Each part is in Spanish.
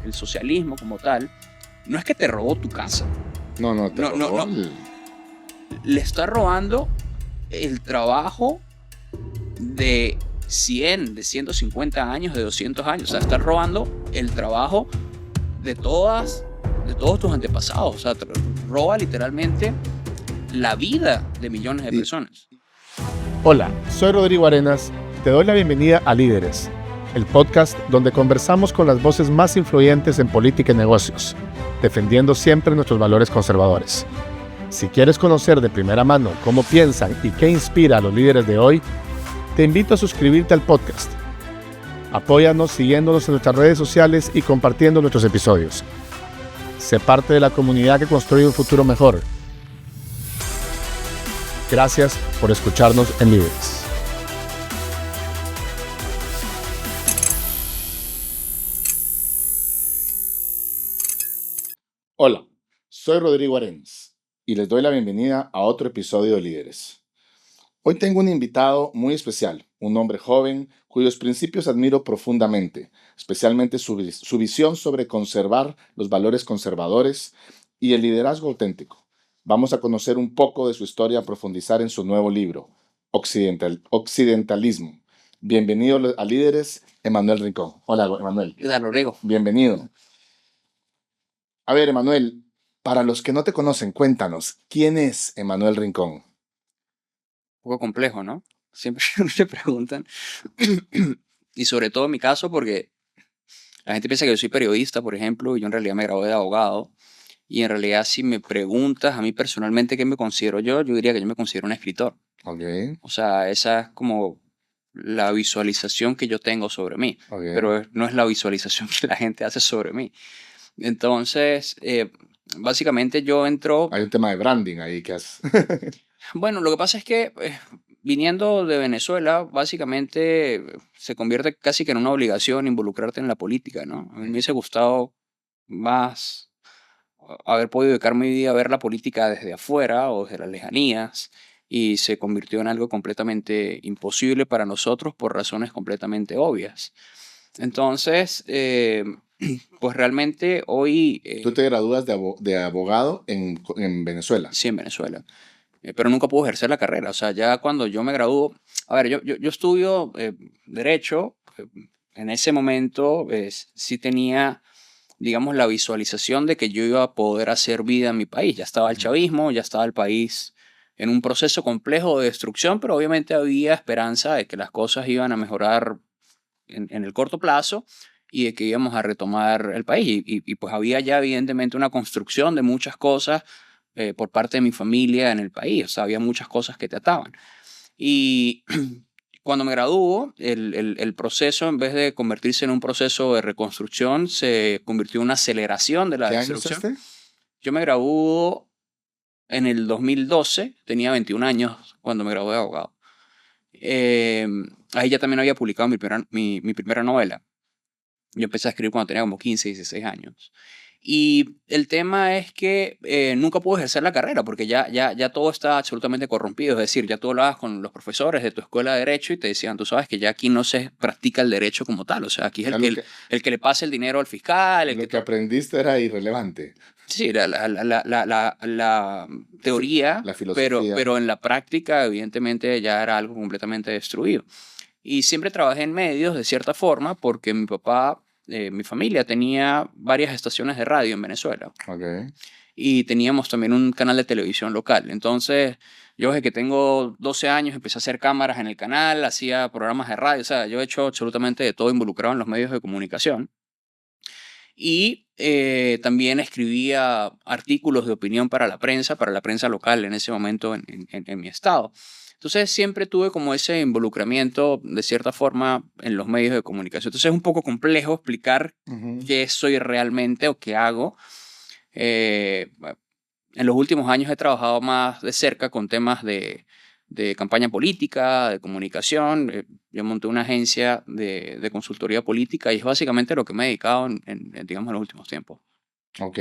el socialismo como tal, no es que te robó tu casa. No, Le está robando el trabajo de 100, de 150 años, de 200 años. O sea, está robando el trabajo de todos tus antepasados. O sea, roba literalmente la vida de millones de personas. Hola, soy Rodrigo Arenas. Te doy la bienvenida a Líderes, el podcast donde conversamos con las voces más influyentes en política y negocios, defendiendo siempre nuestros valores conservadores. Si quieres conocer de primera mano cómo piensan y qué inspira a los líderes de hoy, te invito a suscribirte al podcast. Apóyanos siguiéndonos en nuestras redes sociales y compartiendo nuestros episodios. Sé parte de la comunidad que construye un futuro mejor. Gracias por escucharnos en Líderes. Hola, soy Rodrigo Arenas y les doy la bienvenida a otro episodio de Líderes. Hoy tengo un invitado muy especial, un hombre joven cuyos principios admiro profundamente, especialmente su visión sobre conservar los valores conservadores y el liderazgo auténtico. Vamos a conocer un poco de su historia, a profundizar en su nuevo libro, Occidentalismo. Bienvenido a Líderes, Emanuel Rincón. Hola, Emanuel. ¿Qué tal, Rodrigo? Bienvenido. A ver, Emanuel, para los que no te conocen, cuéntanos, ¿quién es Emanuel Rincón? Un poco complejo, ¿no? Siempre me preguntan. Y sobre todo en mi caso, porque la gente piensa que yo soy periodista, por ejemplo, y yo en realidad me gradué de abogado. Y en realidad, si me preguntas a mí personalmente qué me considero yo diría que yo me considero un escritor. Okay. O sea, esa es como la visualización que yo tengo sobre mí. Okay. Pero no es la visualización que la gente hace sobre mí. Entonces, básicamente yo entro... Hay un tema de branding ahí que has... Bueno, lo que pasa es que viniendo de Venezuela, básicamente se convierte casi que en una obligación involucrarte en la política, ¿no? A mí me hubiese gustado más haber podido dedicar mi vida a ver la política desde afuera o desde las lejanías, y se convirtió en algo completamente imposible para nosotros por razones completamente obvias. Entonces, pues realmente hoy... Tú te gradúas de abogado en Venezuela. Sí, en Venezuela. Pero nunca pude ejercer la carrera. O sea, ya cuando yo me gradúo... A ver, yo estudio Derecho. En ese momento sí tenía, digamos, la visualización de que yo iba a poder hacer vida en mi país. Ya estaba el chavismo, ya estaba el país en un proceso complejo de destrucción, pero obviamente había esperanza de que las cosas iban a mejorar en el corto plazo y de que íbamos a retomar el país. Y pues había ya evidentemente una construcción de muchas cosas por parte de mi familia en el país. O sea, había muchas cosas que te ataban. Y cuando me graduó, el proceso, en vez de convertirse en un proceso de reconstrucción, se convirtió en una aceleración de la destrucción. ¿Qué año Yo me graduó en el 2012, tenía 21 años cuando me gradué de abogado. Ahí ya también había publicado mi primera novela. Yo empecé a escribir cuando tenía como 15, 16 años. Y el tema es que nunca pude ejercer la carrera porque ya todo está absolutamente corrompido. Es decir, ya tú hablabas con los profesores de tu escuela de Derecho y te decían, tú sabes que ya aquí no se practica el derecho como tal. O sea, aquí es el que le pasa el dinero al fiscal. Lo que aprendiste era irrelevante. Sí, la teoría, la filosofía. Pero en la práctica evidentemente ya era algo completamente destruido. Y siempre trabajé en medios de cierta forma porque mi papá, mi familia tenía varias estaciones de radio en Venezuela. Okay. Y teníamos también un canal de televisión local. Entonces, yo desde que tengo 12 años empecé a hacer cámaras en el canal, hacía programas de radio. O sea, yo he hecho absolutamente de todo involucrado en los medios de comunicación. Y también escribía artículos de opinión para la prensa local en ese momento en mi estado. Entonces siempre tuve como ese involucramiento de cierta forma en los medios de comunicación. Entonces es un poco complejo explicar qué soy realmente o qué hago. En los últimos años he trabajado más de cerca con temas de campaña política, de comunicación. Yo monté una agencia de consultoría política y es básicamente lo que me he dedicado digamos, en los últimos tiempos. Ok.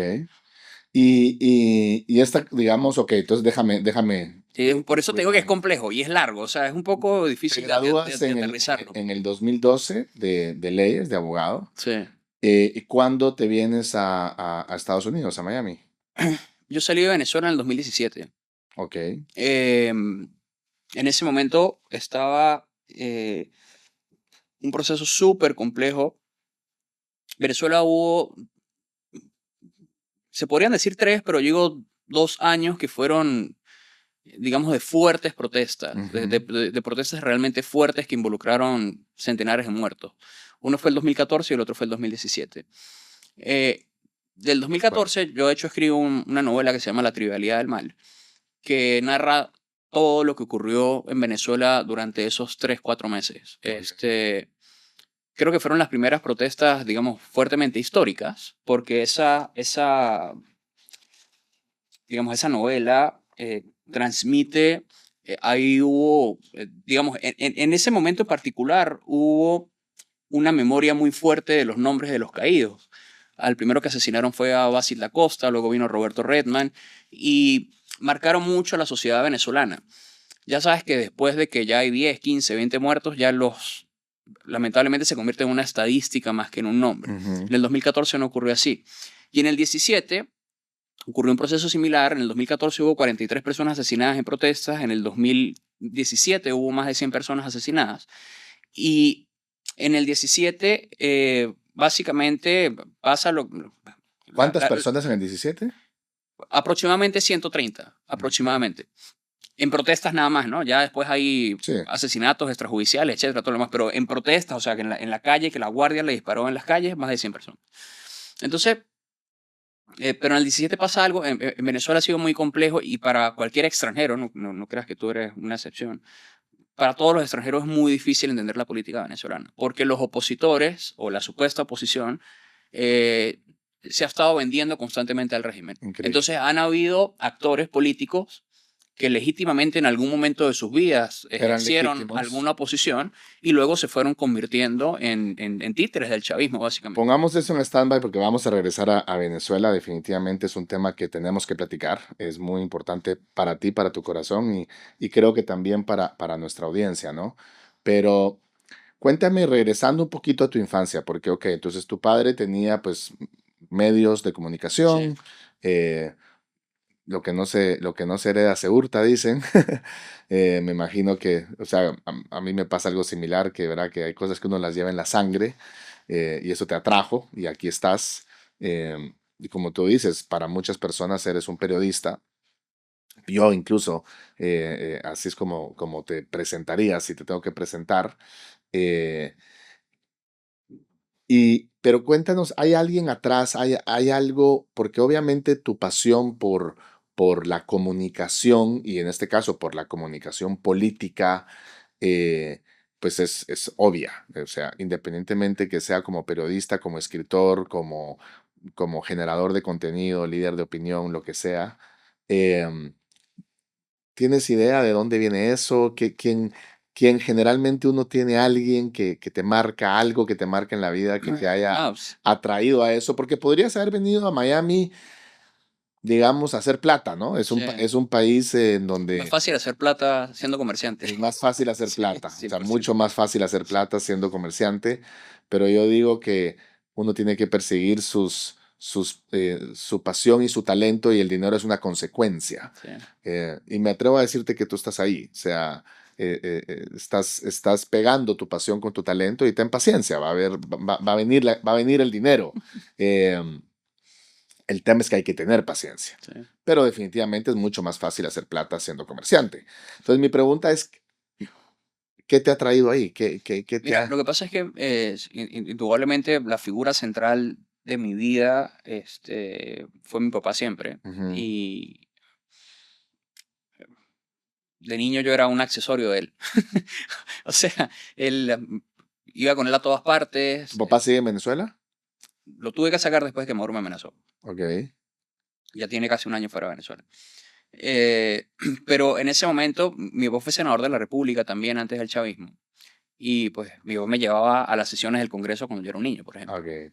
Y esta, digamos, ok, entonces déjame. Sí, por eso te digo que es complejo y es largo, o sea, es un poco difícil te gradúas de aterrizarlo. en el 2012 de leyes, de abogado. Sí. ¿Y cuándo te vienes a Estados Unidos, a Miami? Yo salí de Venezuela en el 2017. Ok. En ese momento estaba un proceso súper complejo. Venezuela hubo, se podrían decir 3, pero yo digo 2 años que fueron, digamos, de fuertes protestas, de protestas realmente fuertes que involucraron centenares de muertos. Uno fue el 2014 y el otro fue el 2017. Del 2014 yo de hecho escribo una novela que se llama La trivialidad del mal, que narra todo lo que ocurrió en Venezuela durante esos 3, 4 meses. Okay. Creo que fueron las primeras protestas, digamos, fuertemente históricas, porque digamos, esa novela transmite, ahí hubo, digamos, en ese momento en particular hubo una memoria muy fuerte de los nombres de los caídos. Al primero que asesinaron fue a Basil da Costa, luego vino Roberto Redman, y marcaron mucho a la sociedad venezolana. Ya sabes que después de que ya hay 10, 15, 20 muertos, ya lamentablemente se convierte en una estadística más que en un nombre. En el 2014 no ocurrió así. Y en el 17 ocurrió un proceso similar. En el 2014 hubo 43 personas asesinadas en protestas. En el 2017 hubo más de 100 personas asesinadas. Y en el 17, básicamente pasa lo... ¿Cuántas personas en el 17? Aproximadamente 130, aproximadamente. En protestas nada más, ¿no? Ya después hay asesinatos extrajudiciales, etcétera, todo lo demás. Pero en protestas, o sea, que en la calle, que la guardia le disparó en las calles, más de 100 personas. Entonces, pero en el 17 pasa algo. En Venezuela ha sido muy complejo y para cualquier extranjero, no creas que tú eres una excepción, para todos los extranjeros es muy difícil entender la política venezolana, porque los opositores o la supuesta oposición se ha estado vendiendo constantemente al régimen. Increíble. Entonces han habido actores políticos que legítimamente en algún momento de sus vidas ejercieron alguna oposición y luego se fueron convirtiendo en títeres del chavismo, básicamente. Pongamos eso en stand-by porque vamos a regresar a Venezuela. Definitivamente es un tema que tenemos que platicar. Es muy importante para ti, para tu corazón y creo que también para nuestra audiencia, ¿no? Pero cuéntame, regresando un poquito a tu infancia, porque, ok, entonces tu padre tenía, pues, medios de comunicación, Sí. lo que no se hereda se hurta, dicen. Me imagino que, o sea, a mí me pasa algo similar, que, ¿verdad? Que hay cosas que uno las lleva en la sangre y eso te atrajo y aquí estás. Y como tú dices, para muchas personas eres un periodista. Yo incluso, así es como te presentaría si te tengo que presentar. Eh, pero cuéntanos, ¿hay alguien atrás? ¿Hay algo? Porque obviamente tu pasión por la comunicación, y en este caso por la comunicación política, pues es obvia. O sea, independientemente que sea como periodista, como escritor, como generador de contenido, líder de opinión, lo que sea, em, ¿tienes idea de dónde viene eso? ¿Quién generalmente uno tiene alguien que te marca algo, que te marca en la vida, que te haya atraído a eso? Porque podrías haber venido a Miami, digamos, a hacer plata, ¿no? Es un país en donde... Es fácil hacer plata siendo comerciante. Es más fácil hacer plata, Sí, o sea, mucho más fácil hacer plata siendo comerciante, pero yo digo que uno tiene que perseguir su pasión y su talento y el dinero es una consecuencia. Sí. Y me atrevo a decirte que tú estás ahí, o sea, estás pegando tu pasión con tu talento y ten paciencia, va a venir el dinero. El tema es que hay que tener paciencia, pero definitivamente es mucho más fácil hacer plata siendo comerciante. Entonces mi pregunta es, ¿qué te ha traído ahí? Mira, lo que pasa es que indudablemente la figura central de mi vida fue mi papá siempre. Y de niño yo era un accesorio de él. O sea, él iba con él a todas partes. ¿Tu papá sigue en Venezuela? Lo tuve que sacar después de que Maduro me amenazó. Ok. Ya tiene casi un año fuera de Venezuela. Pero en ese momento mi papá fue senador de la República también antes del chavismo. Y pues mi papá me llevaba a las sesiones del Congreso cuando yo era un niño, por ejemplo. Ok.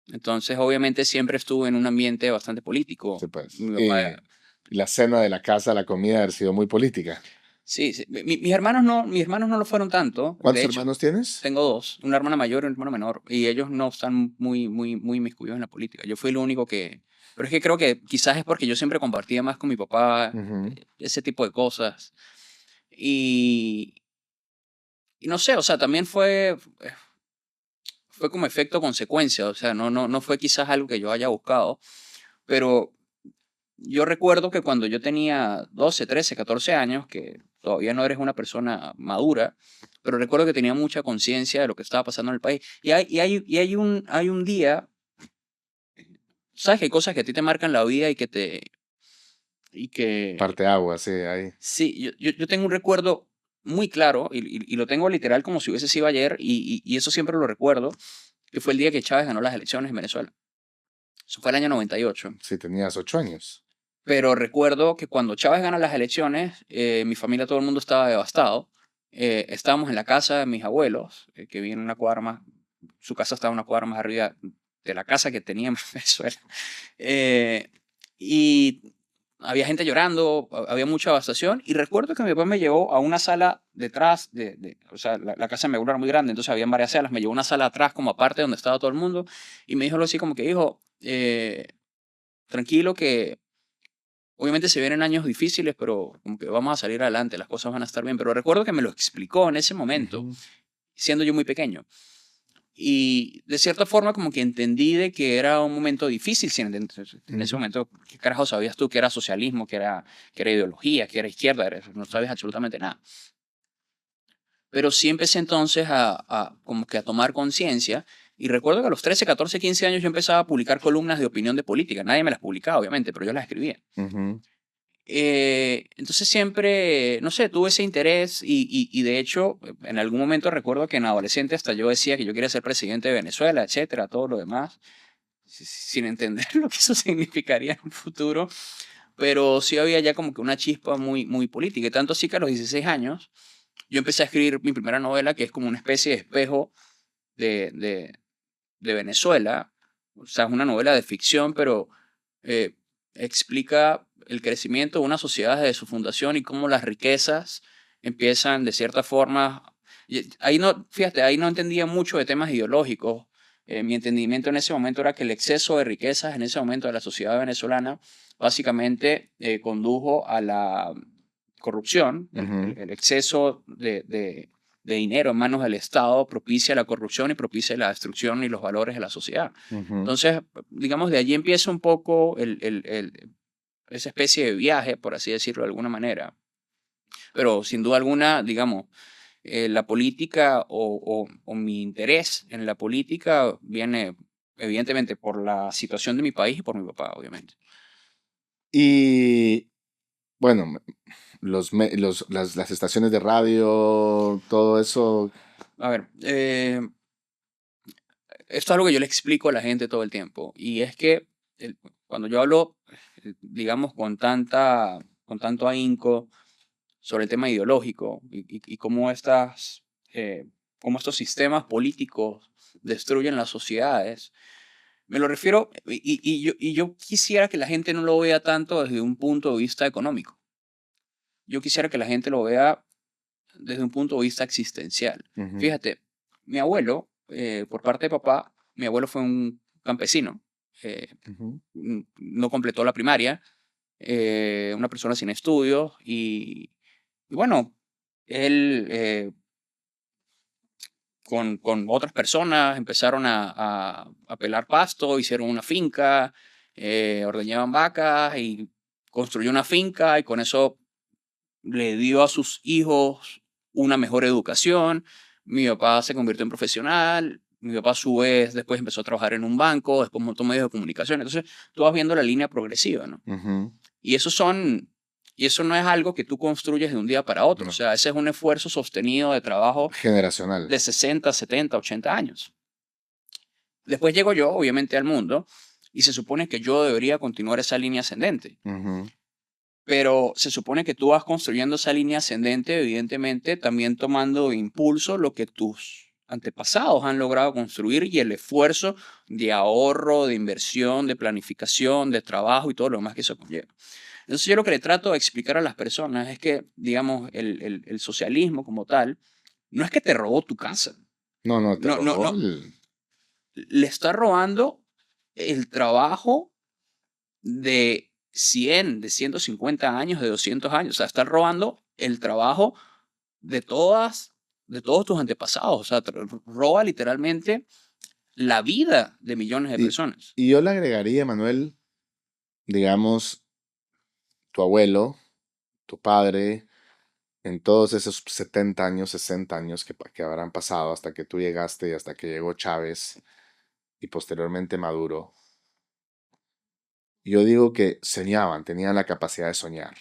Entonces, obviamente, siempre estuve en un ambiente bastante político. Sí, pues. Mi papá, La cena de la casa, la comida, ha sido muy política. Sí, sí. Mis hermanos no lo fueron tanto. De ¿Cuántos hecho, hermanos tienes? tengo dos, una hermana mayor y un hermano menor, y ellos no están muy inmiscuidos en la política. Yo fui el único que... Pero es que creo que quizás es porque yo siempre compartía más con mi papá, Ujú. ese tipo de cosas. Y, y no sé, o sea, también fue como efecto consecuencia, o sea, no fue quizás algo que yo haya buscado, pero yo recuerdo que cuando yo tenía 12, 13, 14 años, que todavía no eres una persona madura, pero recuerdo que tenía mucha conciencia de lo que estaba pasando en el país. Hay un día, ¿sabes? Que hay cosas que a ti te marcan la vida y que, Parteaguas, sí, ahí. sí, yo tengo un recuerdo muy claro y lo tengo literal como si hubiese sido ayer y eso siempre lo recuerdo, que fue el día que Chávez ganó las elecciones en Venezuela. Eso fue el año 98. Sí, tenías 8 años. Pero recuerdo que cuando Chávez gana las elecciones, mi familia, todo el mundo estaba devastado. Estábamos en la casa de mis abuelos, que vivían en una cuadra más, su casa estaba una cuadra más arriba de la casa que tenía en Venezuela. Eh, y había gente llorando, había mucha devastación. Y recuerdo que mi papá me llevó a una sala detrás, o sea, la casa de mi abuelo era muy grande, entonces había varias salas. Me llevó a una sala atrás, como aparte, donde estaba todo el mundo. Y me dijo algo así como que, hijo, tranquilo que obviamente se vienen años difíciles, pero como que vamos a salir adelante, las cosas van a estar bien. Pero recuerdo que me lo explicó en ese momento, Ujú. siendo yo muy pequeño. Y de cierta forma como que entendí de que era un momento difícil. En ese Ujú. momento, ¿qué carajo sabías tú que era socialismo, que era ideología, que era izquierda? No sabías absolutamente nada. Pero sí empecé entonces como que a tomar conciencia. Y recuerdo que a los 13, 14, 15 años yo empezaba a publicar columnas de opinión de política. Nadie me las publicaba, obviamente, pero yo las escribía. Ujú. Entonces siempre, no sé, tuve ese interés y de hecho en algún momento recuerdo que en adolescente hasta yo decía que yo quería ser presidente de Venezuela, etcétera, todo lo demás, sin entender lo que eso significaría en un futuro, pero sí había ya como que una chispa muy política y tanto así que a los 16 años yo empecé a escribir mi primera novela que es como una especie de espejo de, de, de Venezuela, o sea, es una novela de ficción, pero eh, explica el crecimiento de una sociedad desde su fundación y cómo las riquezas empiezan de cierta forma. Y ahí no, fíjate, ahí no entendía mucho de temas ideológicos. Mi entendimiento en ese momento era que el exceso de riquezas en ese momento de la sociedad venezolana básicamente condujo a la corrupción, Ujú. el exceso de dinero en manos del Estado propicia la corrupción y propicia la destrucción y los valores de la sociedad. Ujú. Entonces, digamos, de allí empieza un poco esa especie de viaje, por así decirlo de alguna manera. Pero sin duda alguna, digamos, la política o mi interés en la política viene evidentemente por la situación de mi país y por mi papá, obviamente. Y bueno, las estaciones de radio, todo eso. A ver, esto es algo que yo le explico a la gente todo el tiempo y es que cuando yo hablo, digamos, con tanto ahínco sobre el tema ideológico y cómo estos sistemas políticos destruyen las sociedades. Me lo refiero, y yo quisiera que la gente no lo vea tanto desde un punto de vista económico. Yo quisiera que la gente lo vea desde un punto de vista existencial. Ujú. Fíjate, mi abuelo, por parte de papá, mi abuelo fue un campesino. Ujú. No completó la primaria, una persona sin estudios y bueno, él con otras personas empezaron a pelar pasto, hicieron una finca, ordeñaban vacas y construyó una finca y con eso le dio a sus hijos una mejor educación. Mi papá se convirtió en profesional. Mi papá a su vez después empezó a trabajar en un banco, después montó medios de comunicación. Entonces, tú vas viendo la línea progresiva, ¿no? Ujú. Y y eso no es algo que tú construyes de un día para otro. O No, sea, ese es un esfuerzo sostenido de trabajo generacional. de 60, 70, 80 años. Después llego yo, obviamente, al mundo y se supone que yo debería continuar esa línea ascendente. Ujú. Pero se supone que tú vas construyendo esa línea ascendente, evidentemente, también tomando impulso lo que tus antepasados han logrado construir y el esfuerzo de ahorro, de inversión, de planificación, de trabajo y todo lo demás que eso conlleva. Entonces yo lo que le trato de explicar a las personas es que, digamos, el socialismo como tal, no es que te robó tu casa. No, no, te No, no, robó no. Le está robando el trabajo de 100, de 150 años, de 200 años. O sea, está robando el trabajo de de todos tus antepasados. O sea, roba literalmente la vida de millones de Y, personas. y yo le agregaría, Manuel, digamos, tu abuelo, tu padre, en todos esos 70 años, 60 años que habrán pasado hasta que tú llegaste y hasta que llegó Chávez y posteriormente Maduro, yo digo que soñaban, tenían la capacidad de soñar.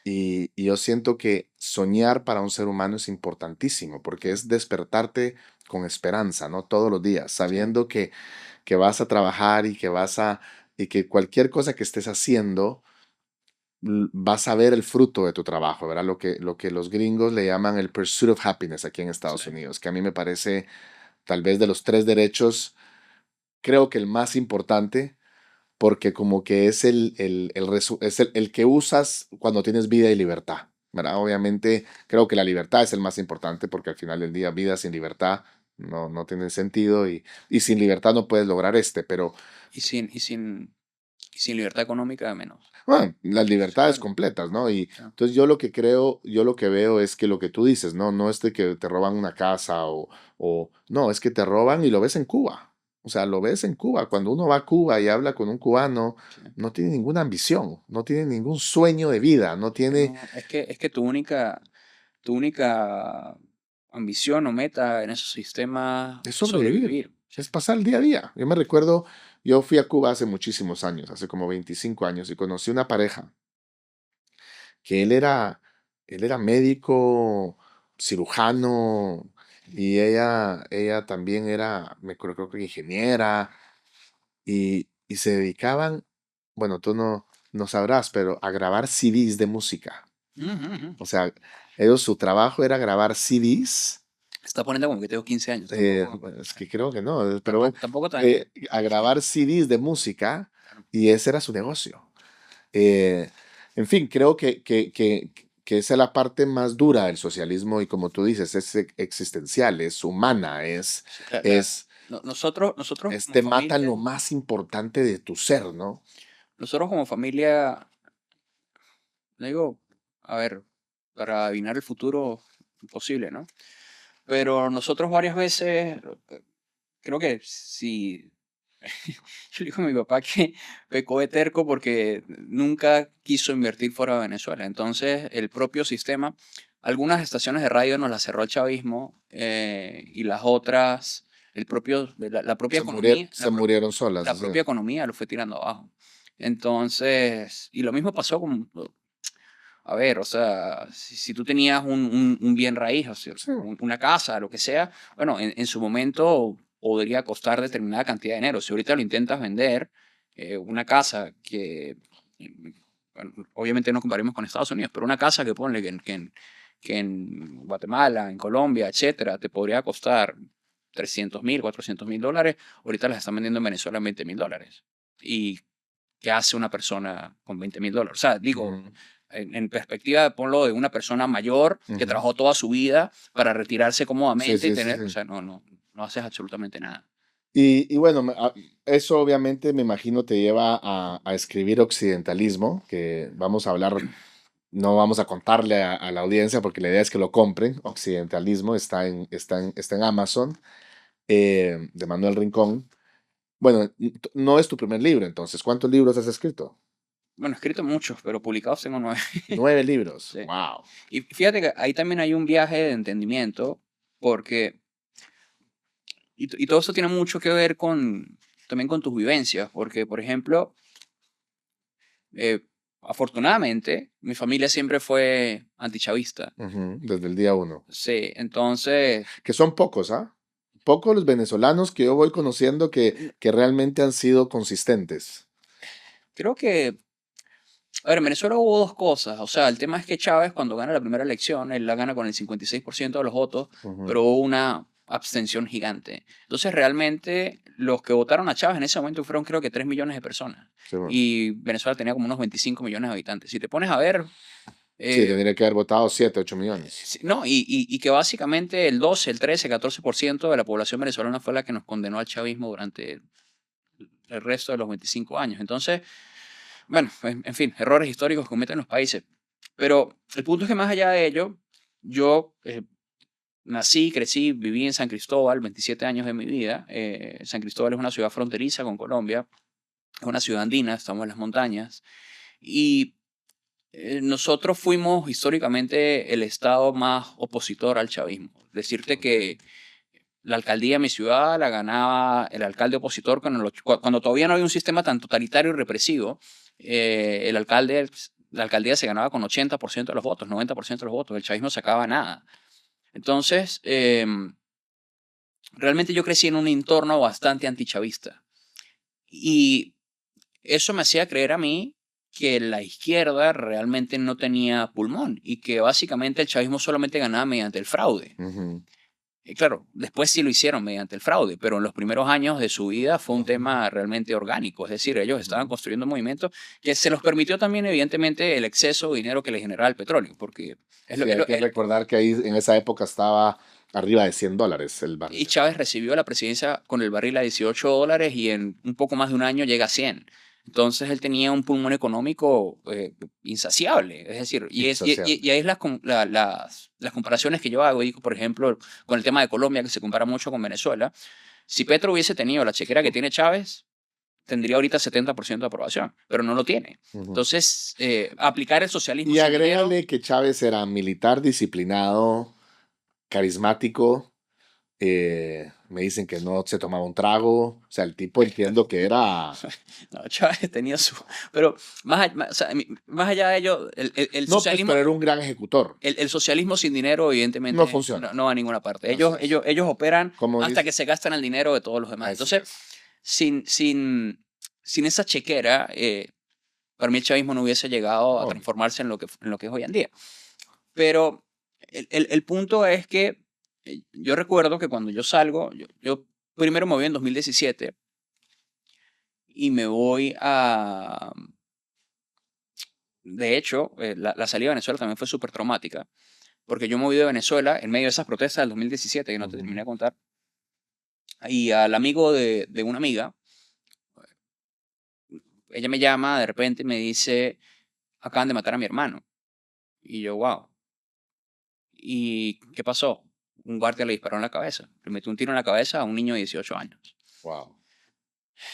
Y yo siento que soñar para un ser humano es importantísimo porque es despertarte con esperanza, ¿no? Todos los días, Sí, sabiendo que vas a trabajar y que y que cualquier cosa que estés haciendo, vas a ver el fruto de tu trabajo, ¿verdad? Lo que los gringos le llaman el pursuit of happiness aquí en sí. Estados Unidos, que a mí me parece tal vez de los tres derechos, creo que el más importante porque como que es es el que usas cuando tienes vida y libertad, ¿verdad? Obviamente creo que la libertad es el más importante porque al final del día vida sin libertad no tiene sentido y sin libertad no puedes lograr pero Y sin, y sin, y sin libertad económica, menos. bueno, las Sí, libertades claro. completas, ¿no? Y Sí. entonces yo lo que creo, yo lo que veo es que lo que tú dices, ¿no? No es de que te roban una casa no, es que te roban y lo ves en Cuba. O sea, lo ves en Cuba. Cuando uno va a Cuba y habla con un cubano, Sí. no tiene ninguna ambición, no tiene ningún sueño de vida, no tiene, No, es que tu única ambición o meta en esos sistemas es es sobrevivir, sobrevivir. Sí. es pasar el día a día. Yo me recuerdo, yo fui a Cuba hace muchísimos años, hace como 25 años, y conocí una pareja que él era médico, cirujano, y ella también era, creo que ingeniera, y se dedicaban, bueno, tú no sabrás, pero a grabar CDs de música. Ujú, ujú. O sea, ellos su trabajo era grabar CDs. Está poniendo como que tengo 15 años, tampoco. Bueno, es que creo que no, pero bueno, Tampoco tan. a grabar CDs de música Claro. y ese era su negocio. Eh, en fin, creo que esa es la parte más dura del socialismo y como tú dices, es existencial, es humana, Sí, es, nosotros como te matan familia, lo más importante de tu ser, ¿no? nosotros como familia, digo, a ver, para adivinar el futuro, imposible, ¿no? Pero nosotros varias veces, creo que sí. Yo le digo a mi papá que pecó de terco porque nunca quiso invertir fuera de Venezuela. Entonces, el propio sistema, algunas estaciones de radio nos las cerró el chavismo y las otras, la propia economía, Se murieron solas, la propia economía lo fue tirando abajo. Entonces, y lo mismo pasó con, a ver, o sea, si tú tenías un bien raíz, o sea, sí, una casa, lo que sea, bueno, en su momento podría costar determinada cantidad de dinero. Si ahorita lo intentas vender, una casa bueno, obviamente no comparemos con Estados Unidos, pero una casa que ponle que en Guatemala, en Colombia, etcétera, te podría costar 300.000, 400.000 dólares, ahorita las están vendiendo en Venezuela en 20.000 dólares. ¿Y qué hace una persona con 20.000 dólares? O sea, digo, ujú, en perspectiva, ponlo de una persona mayor que ujú. trabajó toda su vida para retirarse Sí, cómodamente y sí, sí, tener, o sí. sea, no haces absolutamente nada. Y bueno, eso obviamente me imagino te lleva a escribir occidentalismo, que vamos a hablar, no vamos a contarle a la audiencia porque la idea es que lo compren. Occidentalismo está en Amazon, de Manuel Rincón. Bueno, no es tu primer libro, entonces, ¿cuántos libros has escrito? Bueno, he escrito muchos, pero publicados tengo 9. 9 libros. Sí. Wow. Y fíjate que ahí también hay un viaje de entendimiento, porque, y todo esto tiene mucho que ver también con tus vivencias, porque, por ejemplo, eh, afortunadamente, mi familia siempre fue antichavista. Ujú, desde el día uno. Sí, entonces, Que son pocos, ¿ah? Pocos los venezolanos que yo voy conociendo n- que realmente han sido consistentes. creo que, a ver, en Venezuela hubo dos cosas. O sea, el tema es que Chávez, cuando gana la primera elección, él la gana con el 56% de los votos, Ujú, pero hubo una abstención gigante. Entonces, realmente, los que votaron a Chávez en ese momento fueron, creo que, 3 millones de personas. Sí, bueno. Y Venezuela tenía como unos 25 millones de habitantes. Si te pones a ver... Sí, tendría que haber votado 7, 8 millones. No, y que básicamente el 12, el 13, 14% de la población venezolana fue la que nos condenó al chavismo durante el resto de los 25 años. Entonces, bueno, en fin, errores históricos que cometen los países. Pero el punto es que más allá de ello, yo nací, crecí, viví en San Cristóbal 27 años de mi vida. San Cristóbal es una ciudad fronteriza con Colombia, es una ciudad andina, estamos en las montañas. Y nosotros fuimos históricamente el estado más opositor al chavismo. Decirte que la alcaldía de mi ciudad la ganaba el alcalde opositor cuando todavía no había un sistema tan totalitario y represivo. La alcaldía se ganaba con 80% de los votos, 90% de los votos. El chavismo sacaba nada. Entonces, realmente yo crecí en un entorno bastante antichavista. Y eso me hacía creer a mí que la izquierda realmente no tenía pulmón y que básicamente el chavismo solamente ganaba mediante el fraude. Y claro, después sí lo hicieron mediante el fraude, pero en los primeros años de su vida fue un tema realmente orgánico. Es decir, ellos estaban construyendo un movimiento que se los permitió también, evidentemente, el exceso de dinero que les generaba el petróleo. Porque hay que recordar que ahí en esa época estaba arriba de $100 el barril. Y Chávez recibió la presidencia con el barril a $18 y en un poco más de un año llega a 100. Entonces él tenía un pulmón económico insaciable. Es decir, y ahí es las comparaciones que yo hago, digo, por ejemplo, con el tema de Colombia, que se compara mucho con Venezuela. Si Petro hubiese tenido la chequera que tiene Chávez, tendría ahorita 70% de aprobación, pero no lo tiene. Entonces, aplicar el socialismo... Y agrégale que Chávez era militar, disciplinado, carismático. Me dicen que no se tomaba un trago. O sea, el tipo entiendo que era... No, Chávez tenía su... Pero más allá de ello, el no, socialismo... Pues, pero era un gran ejecutor. El socialismo sin dinero, evidentemente, no funciona. No va a ninguna parte. Ellos operan hasta que se gastan el dinero de todos los demás. Entonces, sin esa chequera, para mí el chavismo no hubiese llegado a transformarse en lo que es hoy en día. Pero el punto es que yo recuerdo que cuando yo salgo, yo primero me voy en 2017 y me voy a... De hecho, la salida de Venezuela también fue súper traumática, porque yo me voy de Venezuela en medio de esas protestas del 2017, que no te terminé de contar, y al amigo de una amiga, ella me llama de repente y me dice, acaban de matar a mi hermano. Y yo, wow. ¿Y qué pasó? Un guardia le disparó en la cabeza. Le metió un tiro en la cabeza a un niño de 18 años. Wow.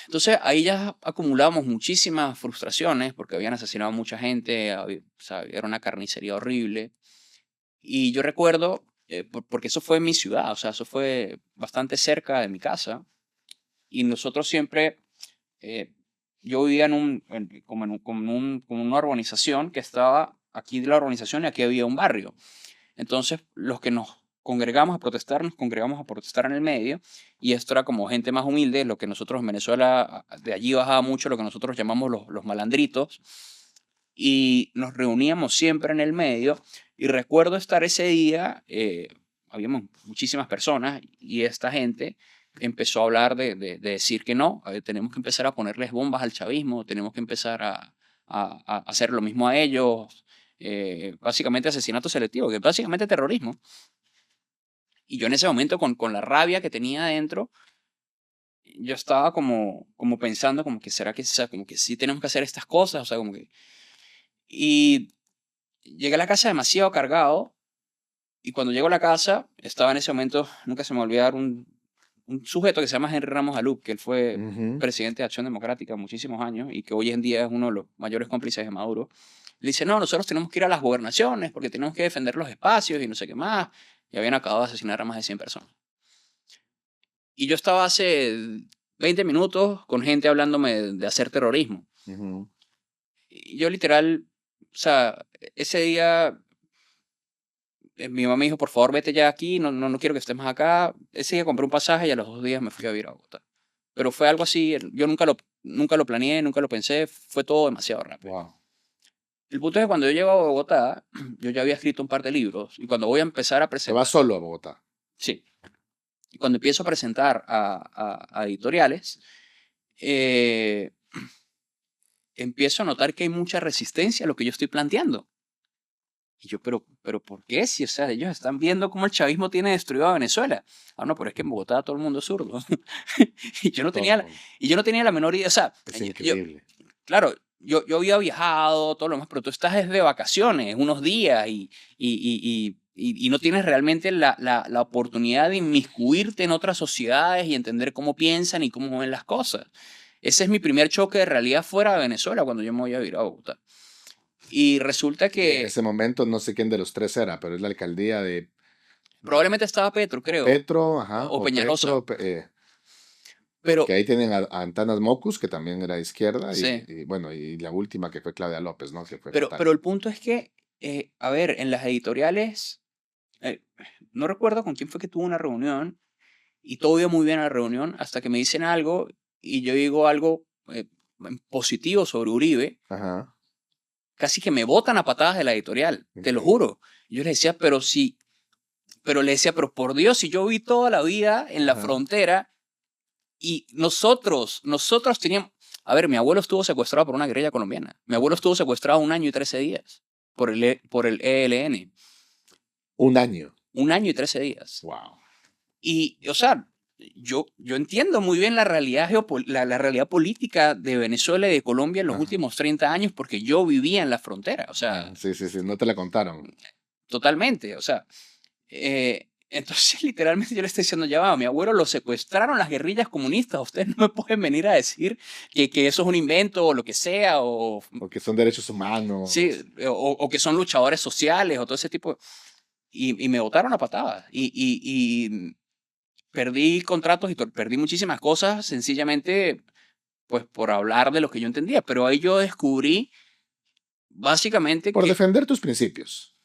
Entonces ahí ya acumulamos muchísimas frustraciones porque habían asesinado a mucha gente, o sea, era una carnicería horrible. Y yo recuerdo, porque eso fue en mi ciudad, o sea, eso fue bastante cerca de mi casa. Y nosotros siempre, yo vivía como una urbanización que estaba aquí de la urbanización y aquí había un barrio. Entonces, los que nos congregamos a protestar en el medio, y esto era como gente más humilde, lo que nosotros en Venezuela, de allí bajaba mucho lo que nosotros llamamos los malandritos, y nos reuníamos siempre en el medio, y recuerdo estar ese día, habíamos muchísimas personas, y esta gente empezó a hablar de decir que no, tenemos que empezar a ponerles bombas al chavismo, tenemos que empezar a hacer lo mismo a ellos, básicamente asesinato selectivo, que es básicamente terrorismo. Y yo en ese momento, con la rabia que tenía adentro, yo estaba como pensando, como que será que, o sea, como que sí tenemos que hacer estas cosas, o sea, como que... Y llegué a la casa demasiado cargado, y cuando llego a la casa, estaba en ese momento, nunca se me va a olvidar, un sujeto que se llama Henry Ramos Alup, que él fue presidente de Acción Democrática muchísimos años, y que hoy en día es uno de los mayores cómplices de Maduro. Le dice, no, nosotros tenemos que ir a las gobernaciones porque tenemos que defender los espacios y no sé qué más. Y habían acabado de asesinar a más de 100 personas. Y yo estaba hace 20 minutos con gente hablándome de hacer terrorismo. Y yo literal, o sea, ese día mi mamá me dijo, por favor, vete ya aquí, no quiero que estés más acá. Ese día compré un pasaje y a los 2 días me fui a vivir a Bogotá. Pero fue algo así, yo nunca lo planeé, nunca lo pensé, fue todo demasiado rápido. Wow. El punto es que cuando yo llego a Bogotá, yo ya había escrito un par de libros y cuando voy a empezar a ¿Te presentar... vas solo a Bogotá? Sí. Y cuando empiezo a presentar a editoriales, eh, empiezo a notar que hay mucha resistencia a lo que yo estoy planteando. Y yo, pero ¿por qué? Si, o sea, ellos están viendo cómo el chavismo tiene destruido a Venezuela. Ah, no, pero es que en Bogotá todo el mundo es zurdo. y, yo no tenía, Todo. y yo no tenía la menor idea. O sea, Es increíble. claro, yo había viajado, todo lo demás, pero tú estás de vacaciones, unos días, y no tienes realmente la oportunidad de inmiscuirte en otras sociedades y entender cómo piensan y cómo ven las cosas. Ese es mi primer choque de realidad fuera de Venezuela cuando yo me voy a vivir a Bogotá. Y resulta Y en que ese momento no sé quién de los tres era, pero es la alcaldía de probablemente estaba Petro, o creo, Petro, ajá, o o Peñalosa, Petro, pero que ahí tienen a Antanas Mocus, que también era de izquierda, sí, y bueno, y la última que fue Claudia López, ¿no? Que fue pero fatal. el punto es que, a ver, en las editoriales, eh, no recuerdo con quién fue que tuvo una reunión y todo iba muy bien a la reunión hasta que me dicen algo y yo digo algo positivo sobre Uribe, Ajá, casi que me botan a patadas de la editorial, te lo increíble. juro. Y yo les decía, pero sí, pero le decía, pero por Dios, si yo vi toda la vida en la Ajá. frontera. Y nosotros teníamos, a ver, mi abuelo estuvo secuestrado por una guerrilla colombiana. Mi abuelo estuvo secuestrado 1 año y 13 días por el ELN. Un año. 1 año y 13 días. Wow. Y, o sea, yo entiendo muy bien la realidad, la realidad política de Venezuela y de Colombia en los Ajá. últimos 30 años porque yo vivía en la frontera. O sea, Sí, sí, sí, no te la contaron. totalmente. O sea, entonces, literalmente yo le estoy diciendo, ya va, a mi abuelo lo secuestraron las guerrillas comunistas, ustedes no me pueden venir a decir que eso es un invento o lo que sea, o, Porque son derechos sí, humanos. o que son luchadores sociales o todo ese tipo. Y me botaron a patadas. Y perdí contratos y perdí muchísimas cosas sencillamente pues por hablar de lo que yo entendía. Pero ahí yo descubrí básicamente Por que, defender tus principios.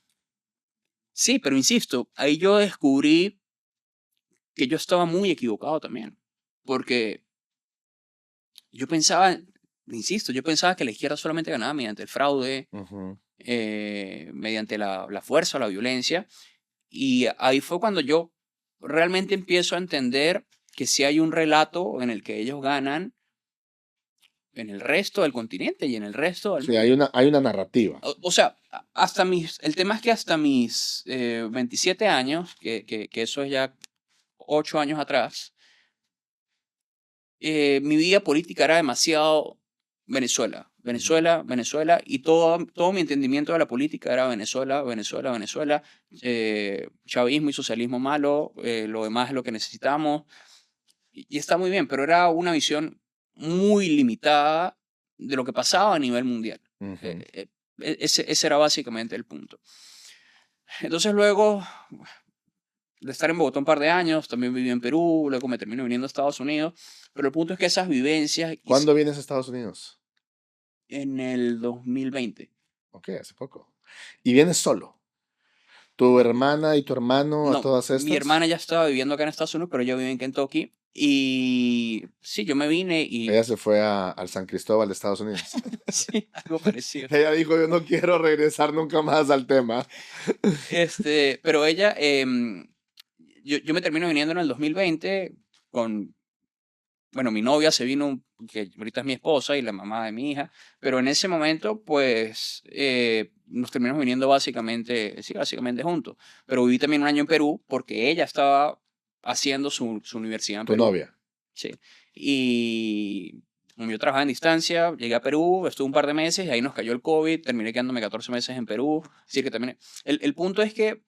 sí, pero insisto, ahí yo descubrí que yo estaba muy equivocado también. Porque yo pensaba, insisto, yo pensaba que la izquierda solamente ganaba mediante el fraude, Ujú. mediante la fuerza o la violencia. Y ahí fue cuando yo realmente empiezo a entender que si hay un relato en el que ellos ganan en el resto del continente y en el resto del Sí, mundo. hay una narrativa. O sea, el tema es que hasta mis 27 años, que eso es ya 8 años atrás, mi vida política era demasiado Venezuela, Ujú. Venezuela, Venezuela, y todo mi entendimiento de la política era Venezuela, Venezuela, Venezuela, chavismo y socialismo malo, lo demás es lo que necesitamos, y está muy bien, pero era una visión muy limitada de lo que pasaba a nivel mundial. Ujú. Ese era básicamente el punto. Entonces luego de estar en Bogotá un par de años, también viví en Perú, luego me termino viniendo a Estados Unidos, pero el punto es que esas vivencias ¿Cuándo vienes a Estados Unidos? en el 2020. Ok, hace poco. ¿Y vienes solo? ¿Tu hermana y tu hermano a No, todas mi hermana estas? ya estaba viviendo acá en Estados Unidos, pero yo vivo en Kentucky. Y sí, yo me vine y Ella se fue al San Cristóbal de Estados Unidos. sí, algo parecido. Ella dijo, yo no quiero regresar nunca más al tema. Pero ella, yo me termino viniendo en el 2020 con, bueno, mi novia se vino, que ahorita es mi esposa y la mamá de mi hija, pero en ese momento, pues, nos terminamos viniendo básicamente, sí, básicamente juntos. Pero viví también 1 año en Perú porque ella estaba haciendo su universidad en Tu Perú. novia. Sí. Y como yo trabajaba en distancia, llegué a Perú, estuve un par de meses y ahí nos cayó el COVID, terminé quedándome 14 meses en Perú. Así que también, el punto es que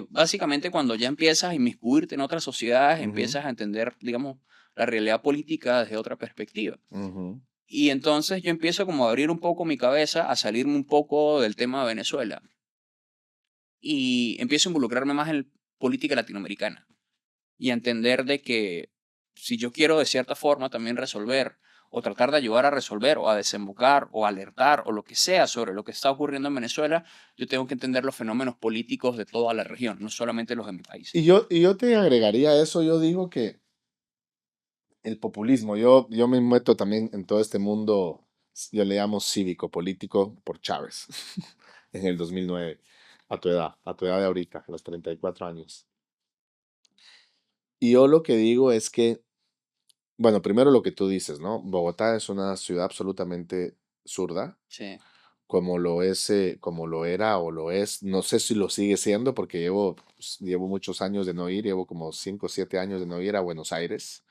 básicamente cuando ya empiezas a inmiscuirte en otras sociedades, Ujú, empiezas a entender, digamos, la realidad política desde otra perspectiva. ujú, Y entonces yo empiezo como a abrir un poco mi cabeza, a salirme un poco del tema de Venezuela y empiezo a involucrarme más en política latinoamericana y a entender de que si yo quiero de cierta forma también resolver o tratar de ayudar a resolver o a desembocar o alertar o lo que sea sobre lo que está ocurriendo en Venezuela, yo tengo que entender los fenómenos políticos de toda la región, no solamente los de mi país. Y yo te agregaría a eso, yo digo que el populismo, yo me meto también en todo este mundo, yo le llamo cívico, político, por Chávez, en el 2009, a tu edad de ahorita, a los 34 años. Y yo lo que digo es que, bueno, primero lo que tú dices, ¿no? Bogotá es una ciudad absolutamente zurda, Sí, como lo era o lo es. No sé si lo sigue siendo porque llevo muchos años de no ir, llevo como 5 o 7 años de no ir a Buenos Aires.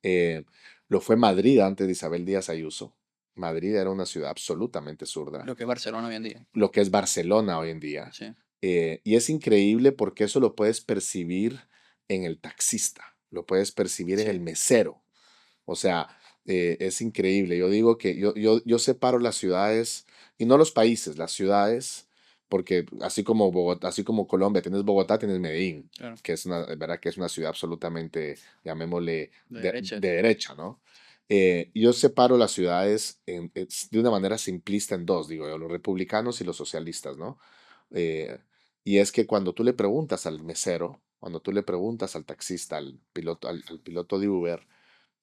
Eh, lo fue Madrid antes de Isabel Díaz Ayuso. Madrid era una ciudad absolutamente zurda, lo que es Barcelona hoy en día. lo que es Barcelona hoy en día. Sí, Y es increíble porque eso lo puedes percibir en el taxista, lo puedes percibir en el sí. mesero. O sea, es increíble. Yo digo que yo separo las ciudades, y no los países, las ciudades, porque así como Bogotá, así como Colombia, tienes Bogotá, tienes Medellín, Claro, que es una, verdad que es una ciudad absolutamente, llamémosle, de de derechas. derecha, ¿no? Yo separo las ciudades de una manera simplista en dos, digo yo, los republicanos y los socialistas, ¿no? Eh, y es que cuando tú le preguntas al mesero, cuando tú le preguntas al taxista, al piloto de Uber,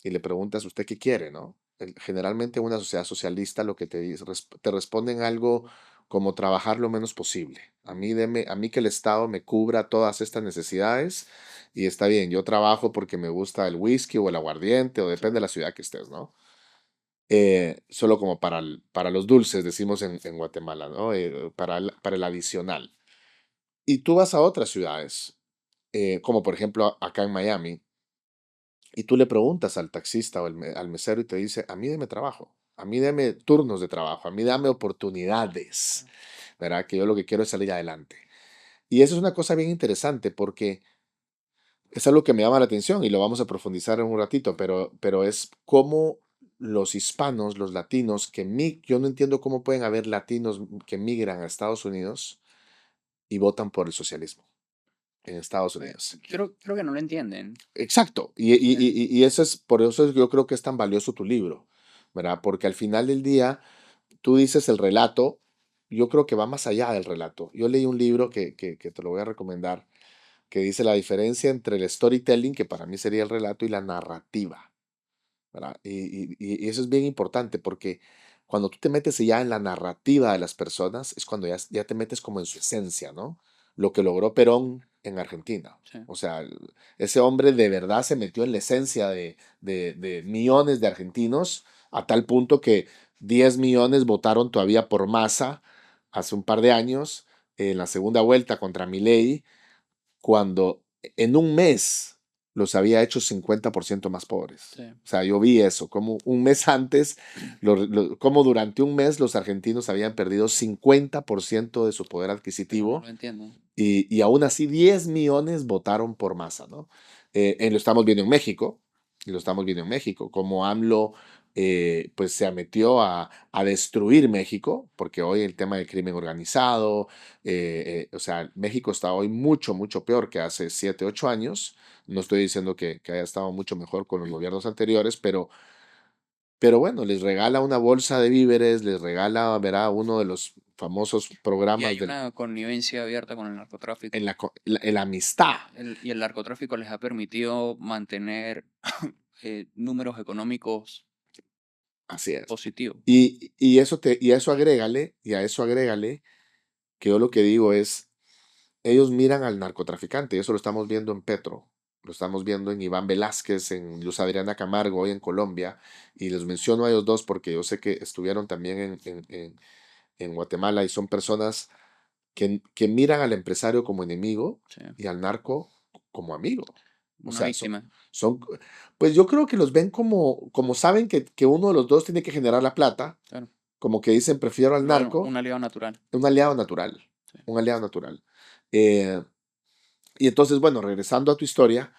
y le preguntas, ¿usted qué quiere, no? Generalmente en una sociedad socialista lo que te responden algo como trabajar lo menos posible. A mí que el Estado me cubra todas estas necesidades y está bien, yo trabajo porque me gusta el whisky o el aguardiente o depende de la ciudad que estés, ¿no? Solo como para los dulces, decimos en Guatemala, ¿no? Para el adicional. Y tú vas a otras ciudades, como por ejemplo acá en Miami, y tú le preguntas al taxista o al mesero y te dice, a mí deme trabajo, a mí deme turnos de trabajo, a mí dame oportunidades, ¿verdad? Que yo lo que quiero es salir adelante. Y eso es una cosa bien interesante porque es algo que me llama la atención y lo vamos a profundizar en un ratito, pero es cómo los hispanos, los latinos, yo no entiendo cómo pueden haber latinos que migran a Estados Unidos y votan por el socialismo en Estados Unidos. Creo que no lo entienden. Exacto, Eh, y eso es, por eso yo creo que es tan valioso tu libro, ¿verdad? Porque al final del día, tú dices el relato, yo creo que va más allá del relato. Yo leí un libro que te lo voy a recomendar, que dice la diferencia entre el storytelling, que para mí sería el relato, y la narrativa, ¿verdad? Y eso es bien importante porque cuando tú te metes ya en la narrativa de las personas, es cuando ya te metes como en su esencia, ¿no? Lo que logró Perón en Argentina. sí, O sea, ese hombre de verdad se metió en la esencia de millones de argentinos, a tal punto que 10 millones votaron todavía por Massa hace un par de años, en la segunda vuelta contra Milei, cuando en un mes los había hecho 50% más pobres. sí. O sea, yo vi eso, como un mes antes, como durante un mes los argentinos habían perdido 50% de su poder Pero no adquisitivo lo entienden. y aún así 10 millones votaron por Massa, ¿no? Lo estamos viendo en México, y lo estamos viendo en México, como AMLO pues se metió a destruir México, porque hoy el tema del crimen organizado, o sea, México está hoy mucho, mucho peor que hace 7, 8 años. No estoy diciendo que haya estado mucho mejor con los gobiernos anteriores, pero bueno, les regala una bolsa de víveres, les regala, verá, uno de los famosos Y programas hay una connivencia abierta con el en narcotráfico. la amistad. Y el narcotráfico les ha permitido mantener números económicos Así es. positivos. Y a eso agrégale, que yo lo que digo es, ellos miran al narcotraficante, y eso lo estamos viendo en Petro, lo estamos viendo en Iván Velázquez, en Luz Adriana Camargo, hoy en Colombia, y les menciono a ellos dos porque yo sé que estuvieron también en Guatemala y son personas que miran al empresario como enemigo Sí, y al narco como amigo. O una sea, víctima. son, pues yo creo que los ven como saben que uno de los dos tiene que generar la plata, Claro. como que dicen prefiero al narco, Un aliado natural. un aliado natural, Sí. un aliado natural. Eh, y entonces, bueno, regresando a tu historia,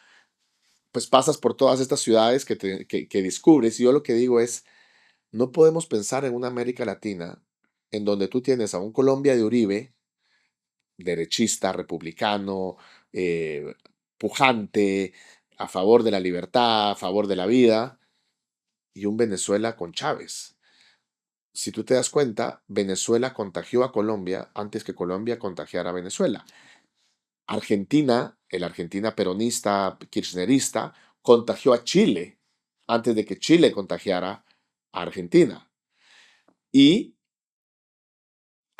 pues pasas por todas estas ciudades que descubres y yo lo que digo es, no podemos pensar en una América Latina en donde tú tienes a un Colombia de Uribe, derechista, republicano, eh, pujante, a favor de la libertad, a favor de la vida, y un Venezuela con Chávez. Si tú te das cuenta, Venezuela contagió a Colombia antes que Colombia contagiara a Venezuela. El Argentina peronista, kirchnerista, contagió a Chile antes de que Chile contagiara a Argentina. Y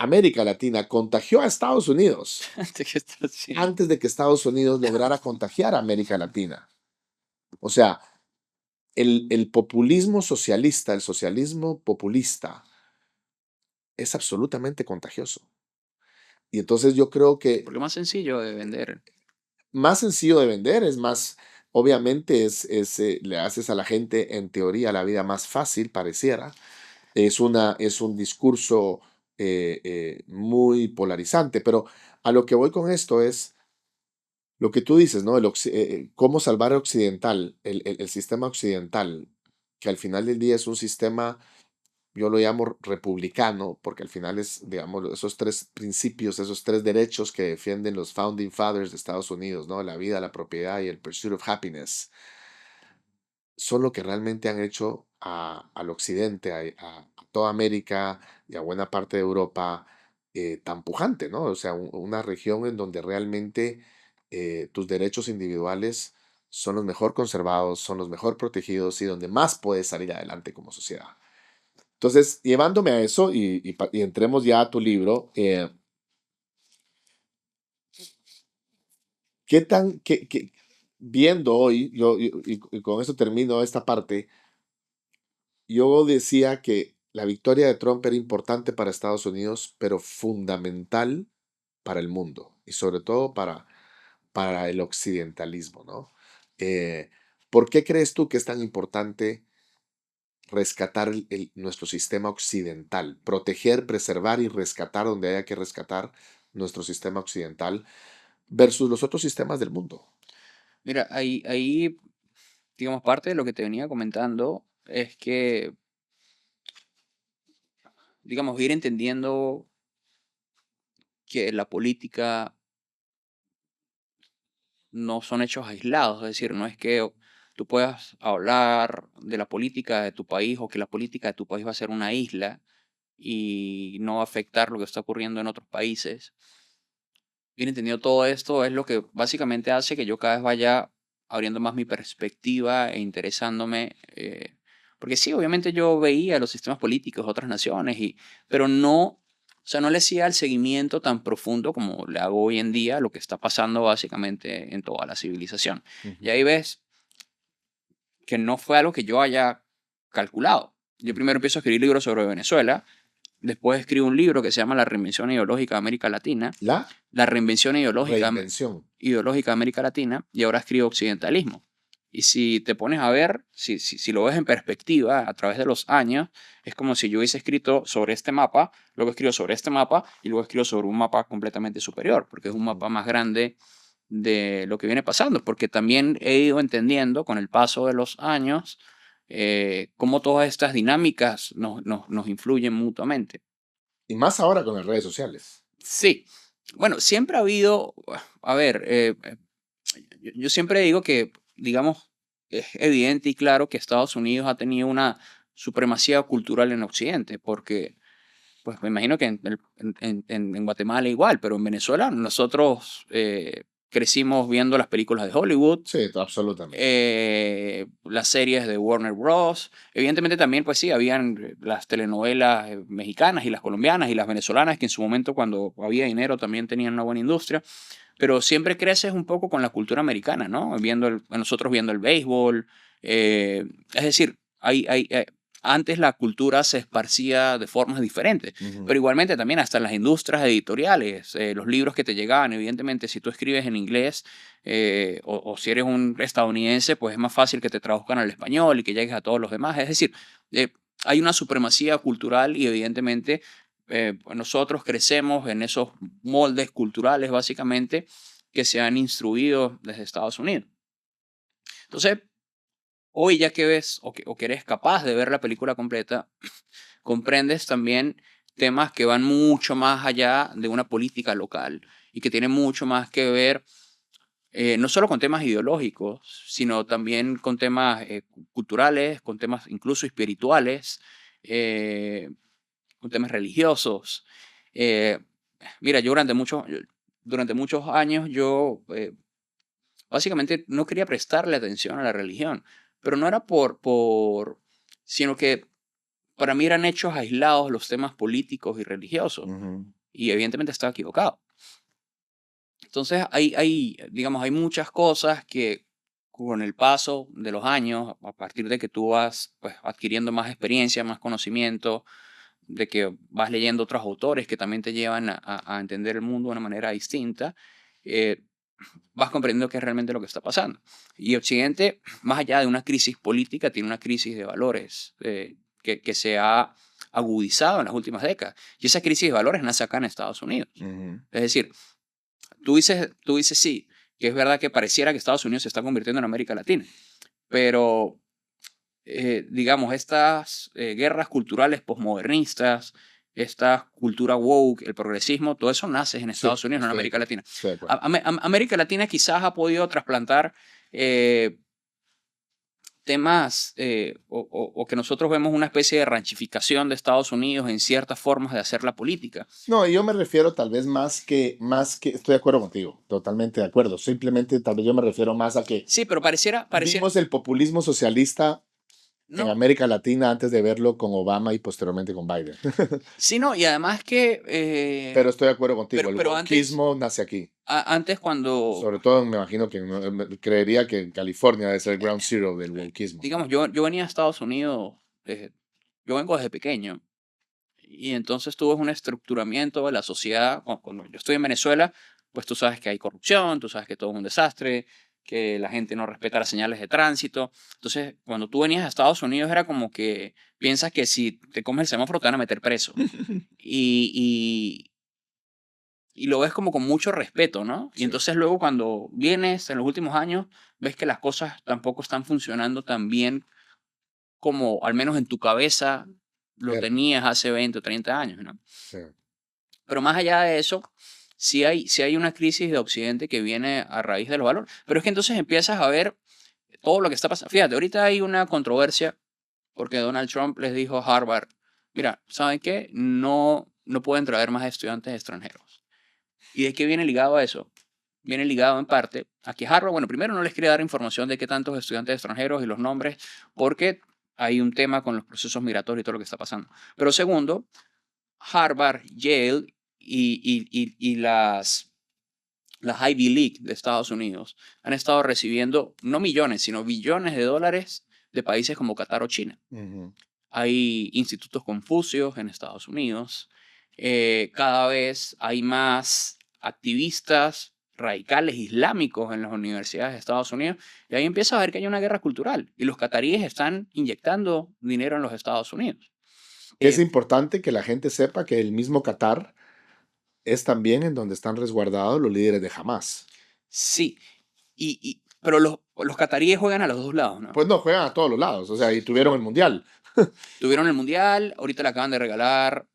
América Latina contagió a Estados Unidos ¿De qué estás haciendo? antes de que Estados Unidos lograra contagiar a América Latina. O sea, el populismo socialista, el socialismo populista, es absolutamente contagioso. Y entonces yo creo que Porque es más sencillo de vender. más sencillo de vender, es más, obviamente le haces a la gente en teoría la vida más fácil, pareciera. Es un discurso muy polarizante, pero a lo que voy con esto es lo que tú dices, ¿no? Cómo salvar el sistema occidental, que al final del día es un sistema, yo lo llamo republicano, porque al final es, digamos, esos tres principios, esos tres derechos que defienden los Founding Fathers de Estados Unidos, ¿no? La vida, la propiedad y el pursuit of happiness, son lo que realmente han hecho al occidente, a toda América y a buena parte de Europa tan pujante, ¿no? O sea, una región en donde realmente tus derechos individuales son los mejor conservados, son los mejor protegidos y donde más puedes salir adelante como sociedad. Entonces, llevándome a eso y entremos ya a tu libro, ¿qué tan, viendo hoy, y con eso termino esta parte, yo decía que la victoria de Trump era importante para Estados Unidos, pero fundamental para el mundo y sobre todo para el occidentalismo, ¿no? Eh, ¿Por qué crees tú que es tan importante rescatar nuestro sistema occidental, proteger, preservar y rescatar donde haya que rescatar nuestro sistema occidental versus los otros sistemas del mundo? Mira, ahí, digamos, parte de lo que te venía comentando es que, digamos, ir entendiendo que la política no son hechos aislados, es decir, no es que tú puedas hablar de la política de tu país o que la política de tu país va a ser una isla y no va a afectar lo que está ocurriendo en otros países. Ir entendiendo todo esto es lo que básicamente hace que yo cada vez vaya abriendo más mi perspectiva e interesándome. Porque sí, obviamente yo veía los sistemas políticos de otras naciones, pero no, o sea, no le hacía el seguimiento tan profundo como le hago hoy en día a lo que está pasando básicamente en toda la civilización. Y Ujú, ahí ves que no fue algo que yo haya calculado. Yo primero ujú. empiezo a escribir libros sobre Venezuela. Después escribo un libro que se llama La reinvención ideológica de América Latina, La la reinvención reinvención. ideológica de América Latina, y ahora escribo occidentalismo. Y si te pones a ver, si lo ves en perspectiva a través de los años, es como si yo hubiese escrito sobre este mapa, luego escribo sobre este mapa y luego escribo sobre un mapa completamente superior, porque es un Ujú. mapa más grande de lo que viene pasando, porque también he ido entendiendo con el paso de los años cómo todas estas dinámicas nos influyen mutuamente. Y más ahora con las redes sociales. Sí, bueno, siempre ha habido, a ver, yo siempre digo que, digamos, es evidente y claro que Estados Unidos ha tenido una supremacía cultural en Occidente, porque, pues me imagino que en Guatemala igual, pero en Venezuela nosotros crecimos viendo las películas de Hollywood, Sí, absolutamente. las series de Warner Bros. Evidentemente también, pues sí, habían las telenovelas mexicanas y las colombianas y las venezolanas, que en su momento cuando había dinero también tenían una buena industria, pero siempre creces un poco con la cultura americana, ¿no? Nosotros viendo el béisbol, es decir, antes la cultura se esparcía de formas diferentes, Ujú. pero igualmente también hasta en las industrias editoriales, los libros que te llegaban, evidentemente si tú escribes en inglés, o si eres un estadounidense, pues es más fácil que te traduzcan al español y que llegues a todos los demás. Es decir, eh, hay una supremacía cultural y evidentemente nosotros crecemos en esos moldes culturales básicamente que se han instruido desde Estados Unidos. Entonces, hoy ya que ves o que eres capaz de ver la película completa, comprendes también temas que van mucho más allá de una política local y que tienen mucho más que ver no solo con temas ideológicos, sino también con temas culturales, con temas incluso espirituales, eh, con temas religiosos. Eh, Mira, durante muchos años yo básicamente no quería prestarle atención a la religión, pero no era sino que para mí eran hechos aislados los temas políticos y religiosos. Y evidentemente estaba equivocado. Entonces digamos, hay muchas cosas que con el paso de los años, a partir de que tú vas pues, adquiriendo más experiencia, más conocimiento, de que vas leyendo otros autores que también te llevan a entender el mundo de una manera distinta, eh, vas comprendiendo qué es realmente lo que está pasando. Y Occidente, más allá de una crisis política, tiene una crisis de valores que se ha agudizado en las últimas décadas. Y esa crisis de valores nace acá en Estados Unidos. Es decir, tú dices sí, que es verdad que pareciera que Estados Unidos se está convirtiendo en América Latina, pero digamos, estas guerras culturales posmodernistas, esta cultura woke, el progresismo, todo eso nace en Estados Unidos, no en América Latina. América Latina quizás ha podido trasplantar temas o que nosotros vemos una especie de ranchificación de Estados Unidos en ciertas formas de hacer la política. No, yo me refiero tal vez más que, estoy de acuerdo contigo, totalmente de acuerdo. Simplemente tal vez yo me refiero más a que sí, pero pareciera vimos el populismo socialista en América Latina antes de verlo con Obama y posteriormente con Biden. Sí, no, y además que... pero estoy de acuerdo contigo, pero el wokeismo nace aquí. Antes cuando... Sobre todo me imagino que creería que en California debe ser el ground zero del wokeismo. Digamos, yo venía a Estados Unidos, yo vengo desde pequeño, y entonces tú ves un estructuramiento de la sociedad. Cuando yo estoy en Venezuela, pues tú sabes que hay corrupción, tú sabes que todo es un desastre, que la gente no respeta las señales de tránsito. Entonces, cuando tú venías a Estados Unidos era como que piensas que si te comes el semáforo te van a meter preso. y lo ves como con mucho respeto, ¿no? Sí. Y entonces luego cuando vienes en los últimos años, ves que las cosas tampoco están funcionando tan bien como al menos en tu cabeza lo tenías hace 20 o 30 años, ¿no? Sí. Pero más allá de eso, sí hay una crisis de Occidente que viene a raíz de los valores. Pero es que entonces empiezas a ver todo lo que está pasando. Fíjate, ahorita hay una controversia porque Donald Trump les dijo a Harvard, mira, ¿saben qué? No pueden traer más estudiantes extranjeros. ¿Y de qué viene ligado a eso? Viene ligado en parte a que Harvard, bueno, primero no les quería dar información de qué tantos estudiantes extranjeros y los nombres, porque hay un tema con los procesos migratorios y todo lo que está pasando. Pero segundo, Harvard, Yale y las Ivy League de Estados Unidos han estado recibiendo no millones, sino billones de dólares de países como Qatar o China. Hay institutos Confucios en Estados Unidos. Cada vez hay más activistas radicales islámicos en las universidades de Estados Unidos, y ahí empieza a ver que hay una guerra cultural y los cataríes están inyectando dinero en los Estados Unidos. Es importante que la gente sepa que el mismo Qatar es también en donde están resguardados los líderes de Hamas. Sí, pero los cataríes juegan a los dos lados, ¿no? Pues no, juegan a todos los lados, o sea, y tuvieron el Mundial. Tuvieron el Mundial, ahorita le acaban de regalar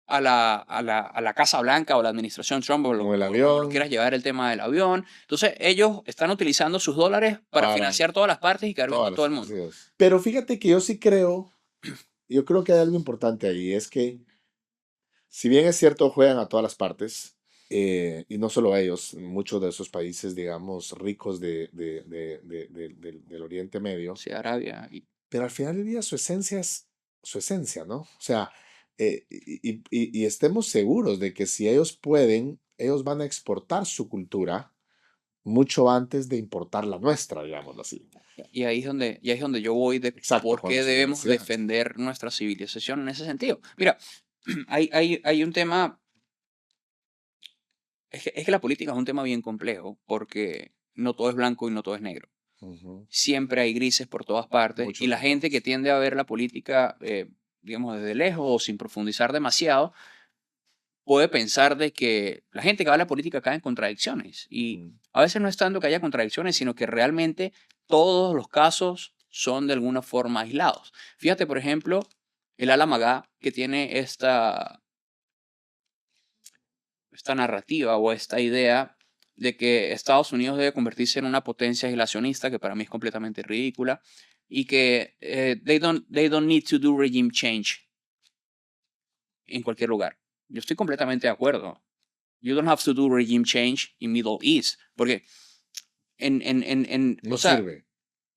a la Casa Blanca o la administración Trump, o el avión. lo quieras llevar, el tema del avión. Entonces ellos están utilizando sus dólares para financiar todas las partes y quedar bien con todo el mundo. Pero fíjate que yo sí creo que hay algo importante ahí, es que si bien es cierto juegan a todas las partes, y no solo ellos, muchos de esos países, digamos, ricos del Oriente Medio. Sí, Arabia. Pero al final del día su esencia es su esencia, ¿no? O sea, y estemos seguros de que si ellos pueden, ellos van a exportar su cultura mucho antes de importar la nuestra, digámoslo así. Y ahí es donde yo voy de por qué debemos defender nuestra civilización en ese sentido. Mira, hay un tema, es que la política es un tema bien complejo, porque no todo es blanco y no todo es negro. Siempre hay grises por todas partes, y la gente que tiende a ver la política, digamos, desde lejos o sin profundizar demasiado, puede pensar de que la gente que va a la política cae en contradicciones. Y a veces no es tanto que haya contradicciones, sino que realmente todos los casos son de alguna forma aislados. Fíjate, por ejemplo, el ala Magá, que tiene esta narrativa o esta idea de que Estados Unidos debe convertirse en una potencia aislacionista, que para mí es completamente ridícula, y que they don't need to do regime change en cualquier lugar. Yo estoy completamente de acuerdo. You don't have to do regime change in Middle East, porque no sirve.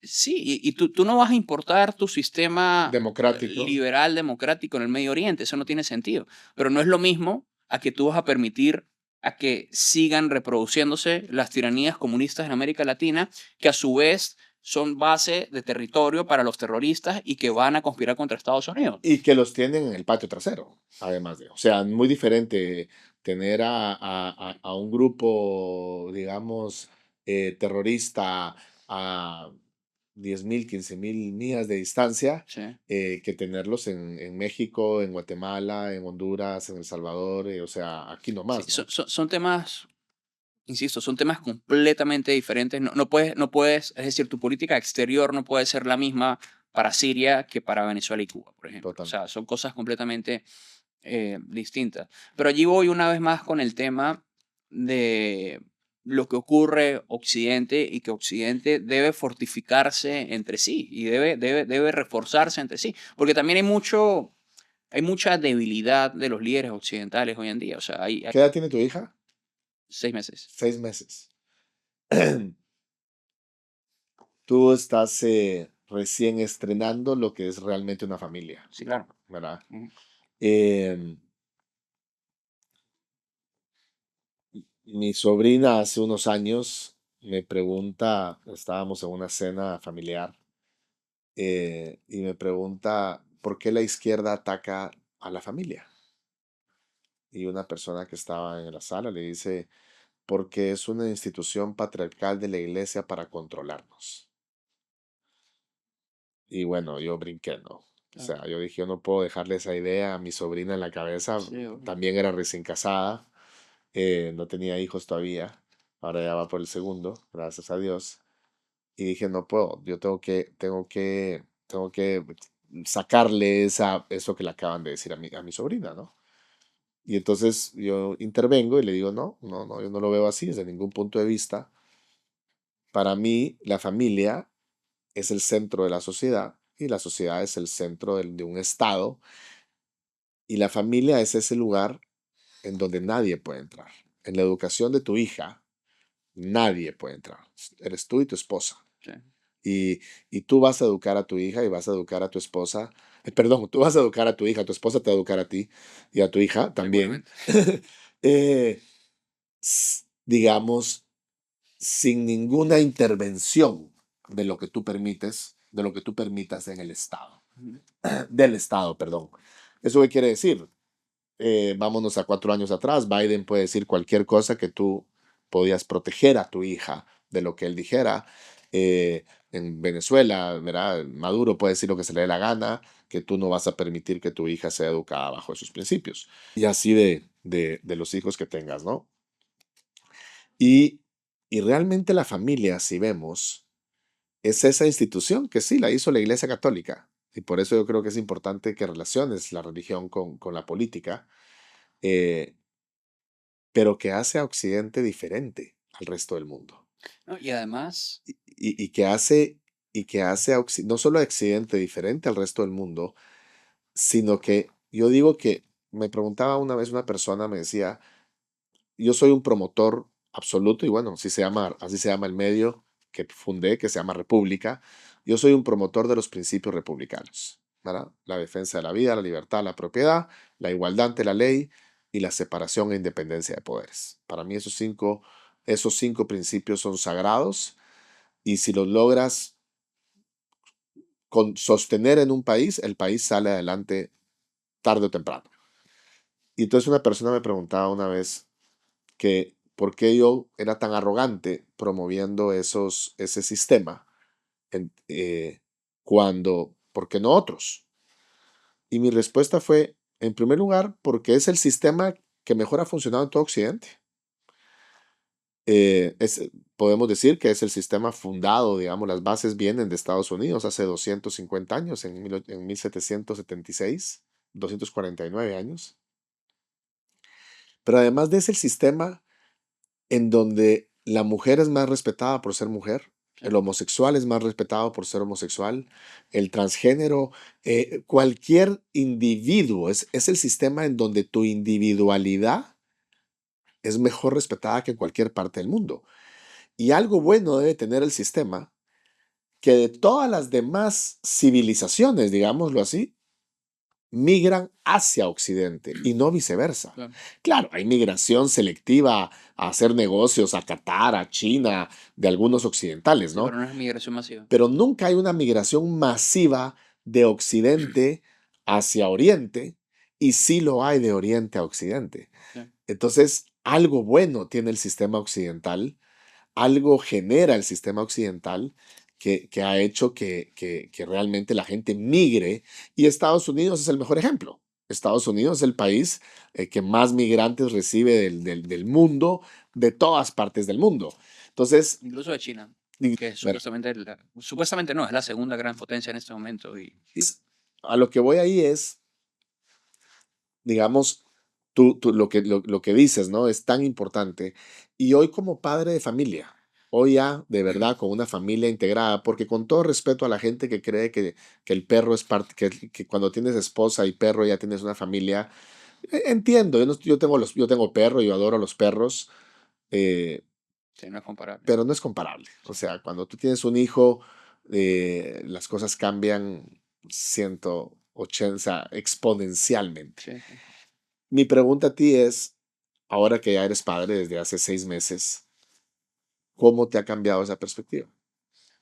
Sí, y tú no vas a importar tu sistema democrático. liberal democrático en el Medio Oriente, eso no tiene sentido. Pero no es lo mismo a que tú vas a permitir a que sigan reproduciéndose las tiranías comunistas en América Latina, que a su vez son base de territorio para los terroristas y que van a conspirar contra Estados Unidos. Y que los tienen en el patio trasero, además de. O sea, muy diferente tener a un grupo, digamos, terrorista a 10.000, 15.000 millas de distancia, Sí. que tenerlos en México, en Guatemala, en Honduras, en El Salvador, o sea, aquí Sí, nomás, ¿no? son temas, insisto, son temas completamente diferentes. No puedes, es decir, tu política exterior no puede ser la misma para Siria que para Venezuela y Cuba, por ejemplo. O sea, Totalmente. son cosas completamente distintas. Pero allí voy una vez más con el tema de lo que ocurre Occidente y que Occidente debe fortificarse entre sí y debe reforzarse entre sí. Porque también hay mucha debilidad de los líderes occidentales hoy en día. O sea, hay ¿Qué edad tiene tu hija? 6 meses. 6 meses. Tú estás recién estrenando lo que es realmente una familia, Sí, claro. ¿verdad? Ujú. Em, Mi sobrina hace unos años me pregunta, estábamos en una cena familiar, y me pregunta por qué la izquierda ataca a la familia. Y una persona que estaba en la sala le dice, porque es una institución patriarcal de la iglesia para controlarnos. Y bueno, yo brinqué, ¿no? O Claro. sea, yo dije, yo no puedo dejarle esa idea a mi sobrina en la cabeza. Sí, obvio. También era recién casada, no tenía hijos todavía. Ahora ya va por el segundo, gracias a Dios. Y dije, no puedo, yo tengo que sacarle eso que le acaban de decir a mi sobrina, ¿no? Y entonces yo intervengo y le digo, no, no, no, yo no lo veo así desde ningún punto de vista. Para mí, la familia es el centro de la sociedad y la sociedad es el centro de un estado y la familia es ese lugar en donde nadie puede entrar. En la educación de tu hija, nadie puede entrar. Eres tú y tu esposa. Sí, Y, y tú vas a educar a tu hija y vas a educar a tu esposa. Perdón, tú vas a educar a tu hija, tu esposa te va a educar a ti y a tu hija también. seguramente. eh, digamos, sin ninguna intervención de lo que tú permites, de lo que tú permitas en el Estado, Ujú. del Estado, perdón. ¿Eso qué quiere decir? Vámonos a 4 años atrás, Biden puede decir cualquier cosa que tú podías proteger a tu hija de lo que él dijera. En Venezuela, ¿verdad? Maduro puede decir lo que se le dé la gana, que tú no vas a permitir que tu hija sea educada bajo esos principios. Y así de los hijos que tengas, ¿no? Y, y realmente la familia, si vemos, es esa institución que sí la hizo la Iglesia Católica. Y por eso yo creo que es importante que relaciones la religión con la política, eh, pero que hace a Occidente diferente al resto del mundo. No, y además, Y que hace no solo a Occidente diferente al resto del mundo, sino que yo digo que me preguntaba una vez una persona, me decía, yo soy un promotor absoluto, y bueno, así se llama el medio que fundé, que se llama República. Yo soy un promotor de los principios republicanos, ¿verdad? La defensa de la vida, la libertad, la propiedad, la igualdad ante la ley y la separación e independencia de poderes. Para mí esos cinco principios son sagrados y si los logras sostener en un país, el país sale adelante tarde o temprano. Y entonces una persona me preguntaba una vez, que por qué yo era tan arrogante promoviendo ese sistema cuando, ¿por qué no otros? Y mi respuesta fue, en primer lugar, porque es el sistema que mejor ha funcionado en todo Occidente. Podemos decir que es el sistema fundado, digamos, las bases vienen de Estados Unidos hace 250 años, en 1776, 249 años. Pero además de ese sistema en donde la mujer es más respetada por ser mujer, sí, el homosexual es más respetado por ser homosexual, el transgénero, cualquier individuo, es el sistema en donde tu individualidad es mejor respetada que en cualquier parte del mundo. Y algo bueno debe tener el sistema, que de todas las demás civilizaciones, digámoslo así, migran hacia Occidente y no viceversa. Claro. Claro, hay migración selectiva a hacer negocios a Qatar, a China, de algunos occidentales, Sí, ¿no? pero no es migración masiva. Pero nunca hay una migración masiva de Occidente hacia Oriente, y sí lo hay de Oriente a Occidente. Sí. Entonces, algo bueno tiene el sistema occidental, algo genera el sistema occidental que ha hecho que realmente la gente migre, y Estados Unidos es el mejor ejemplo. Estados Unidos es el país que más migrantes recibe del mundo, de todas partes del mundo. Entonces, Incluso de China, que es bueno, supuestamente no, es la segunda gran potencia en este momento. Y a lo que voy ahí es, digamos, lo que dices, ¿no? Es tan importante. Y hoy como padre de familia, hoy ya de verdad con una familia integrada, porque con todo respeto a la gente que cree que el perro es parte, que cuando tienes esposa y perro ya tienes una familia, entiendo, yo tengo perro, yo adoro a los perros, eh, sí, no es comparable. pero no es comparable. O sea, cuando tú tienes un hijo, las cosas cambian 180, o sea, exponencialmente. Sí, sí. Mi pregunta a ti es, ahora que ya eres padre desde hace 6 meses, ¿cómo te ha cambiado esa perspectiva?